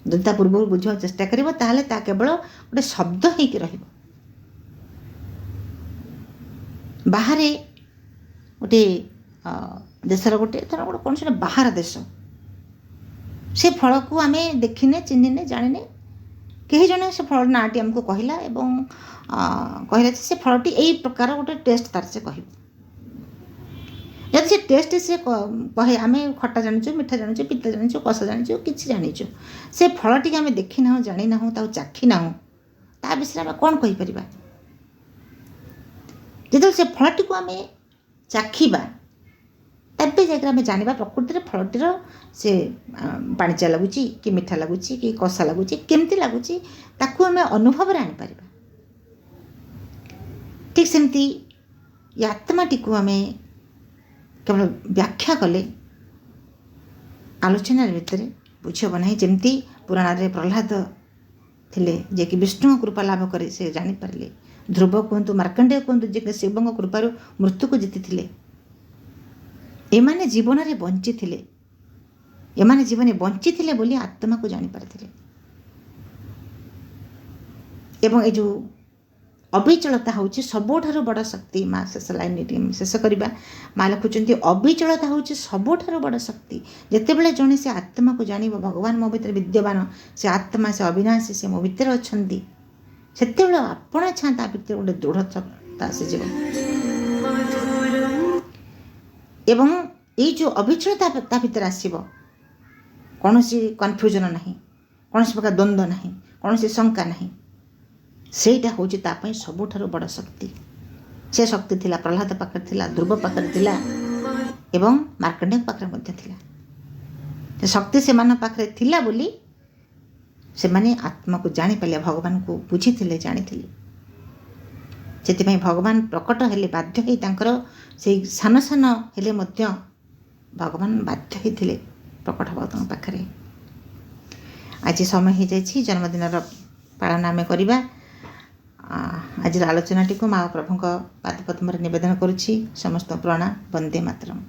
ଯଦି ତା ପୂର୍ବରୁ ବୁଝିବାକୁ ଚେଷ୍ଟା କରିବ ତାହେଲେ ତା କେବଳ ଗୋଟେ ଶବ୍ଦ ହେଇକି ରହିବ। ବାହାରେ ଗୋଟେ ଦେଶର ଗୋଟେ ଧର ଗୋଟେ କୌଣସି ଗୋଟେ ବାହାର ଦେଶ, ସେ ଫଳକୁ ଆମେ ଦେଖିନେ, ଚିହ୍ନିନେ, ଜାଣିନେ, କେହି ଜଣେ ସେ ଫଳ ନାଁଟି ଆମକୁ କହିଲା ଏବଂ କହିଲା ଯେ ସେ ଫଳଟି ଏଇ ପ୍ରକାର ଗୋଟେ ଟେଷ୍ଟ ତାର ସେ କହିବ। ଯଦି ସେ ଟେଷ୍ଟ ସେ କହେ, ଆମେ ଖଟା ଜାଣିଛୁ, ମିଠା ଜାଣିଛୁ, ପିତା ଜାଣିଛୁ, କଷା ଜାଣିଛୁ, କିଛି ଜାଣିଛୁ, ସେ ଫଳଟିକୁ ଆମେ ଦେଖିନାହୁଁ, ଜାଣିନାହୁଁ, ତାକୁ ଚାଖିନାହୁଁ, ତା ବିଷୟରେ ଆମେ କ'ଣ କହିପାରିବା? ଯେତେବେଳେ ସେ ଫଳଟିକୁ ଆମେ ଚାଖିବା, ତେବେ ଯାଇକି ଆମେ ଜାଣିବା ପ୍ରକୃତିରେ ଫଳଟିର ସେ ପାଣିଚିଆ ଲାଗୁଛି କି ମିଠା ଲାଗୁଛି କି କଷା ଲାଗୁଛି, କେମିତି ଲାଗୁଛି, ତାକୁ ଆମେ ଅନୁଭବରେ ଆଣିପାରିବା। ଠିକ୍ ସେମିତି ଏ ଆତ୍ମାଟିକୁ ଆମେ କେବଳ ବ୍ୟାଖ୍ୟା କଲେ ଆଲୋଚନାର ଭିତରେ ବୁଝି ହେବ ନାହିଁ। ଯେମିତି ପୁରାଣରେ ପ୍ରହ୍ଲାଦ ଥିଲେ, ଯିଏକି ବିଷ୍ଣୁଙ୍କ କୃପା ଲାଭ କରି ସେ ଜାଣିପାରିଲେ। ଧ୍ରୁବ କୁହନ୍ତୁ, ମାର୍କଣ୍ଡେୟ କୁହନ୍ତୁ, ଯିଏକି ଶିବଙ୍କ କୃପାରୁ ମୃତ୍ୟୁକୁ ଜିତିଥିଲେ। ଏମାନେ ଜୀବନରେ ବଞ୍ଚିଥିଲେ ବୋଲି ଆତ୍ମାକୁ ଜାଣିପାରିଥିଲେ। ଏବଂ ଏ ଯେଉଁ ଅବିଚଳତା ହେଉଛି ସବୁଠାରୁ ବଡ଼ ଶକ୍ତି। ମା ଶେଷ ଲାଇନ୍ଟି ଶେଷ କରିବା, ମା ଲେଖୁଛନ୍ତି ଅବିଚଳତା ହେଉଛି ସବୁଠାରୁ ବଡ଼ ଶକ୍ତି। ଯେତେବେଳେ ଜଣେ ସେ ଆତ୍ମାକୁ ଜାଣିବ, ଭଗବାନ ମୋ ଭିତରେ ବିଦ୍ୟମାନ, ସେ ଆତ୍ମା, ସେ ଅବିନାଶୀ, ସେ ମୋ ଭିତରେ ଅଛନ୍ତି, ସେତେବେଳେ ଆପଣ ଛାଁ ତା ଭିତରେ ଗୋଟେ ଦୃଢ଼ତା ଆସିଯିବ। ଏବଂ ଏଇ ଯେଉଁ ଅବିଚଳତା ତା ଭିତରେ ଆସିବ, କୌଣସି କନଫ୍ୟୁଜନ୍ ନାହିଁ, କୌଣସି ପ୍ରକାର ଦ୍ୱନ୍ଦ୍ୱ ନାହିଁ, କୌଣସି ଶଙ୍କା ନାହିଁ, ସେଇଟା ହେଉଛି ତା ପାଇଁ ସବୁଠାରୁ ବଡ଼ ଶକ୍ତି। ସେ ଶକ୍ତି ଥିଲା ପ୍ରହ୍ଲାଦ ପାଖରେ, ଥିଲା ଧ୍ରୁବ ପାଖରେ, ଥିଲା ଏବଂ ମାର୍କଣ୍ଡେୟଙ୍କ ପାଖରେ ମଧ୍ୟ ଥିଲା। ସେ ଶକ୍ତି ସେମାନଙ୍କ ପାଖରେ ଥିଲା ବୋଲି ସେମାନେ ଆତ୍ମାକୁ ଜାଣିପାରିଲେ, ଭଗବାନଙ୍କୁ ବୁଝିଥିଲେ, ଜାଣିଥିଲେ। ସେଥିପାଇଁ ଭଗବାନ ପ୍ରକଟ ହେଲେ ବାଧ୍ୟ ହୋଇ, ତାଙ୍କର ସେଇ ସାନ ସାନ ହେଲେ ମଧ୍ୟ ଭଗବାନ ବାଧ୍ୟ ହୋଇଥିଲେ ପ୍ରକଟ ହେବାକୁ ତାଙ୍କ ପାଖରେ। ଆଜି ସମୟ ହୋଇଯାଇଛି, ଜନ୍ମଦିନର ପାଳନ ଆମେ କରିବା। ଆଜିର ଆଲୋଚନାଟିକୁ ମା ପ୍ରଭୁଙ୍କ ପାଦପଦ୍ମରେ ନିବେଦନ କରୁଛି। ସମସ୍ତ ପ୍ରଣାମ। ବନ୍ଦେ ମାତରମ୍।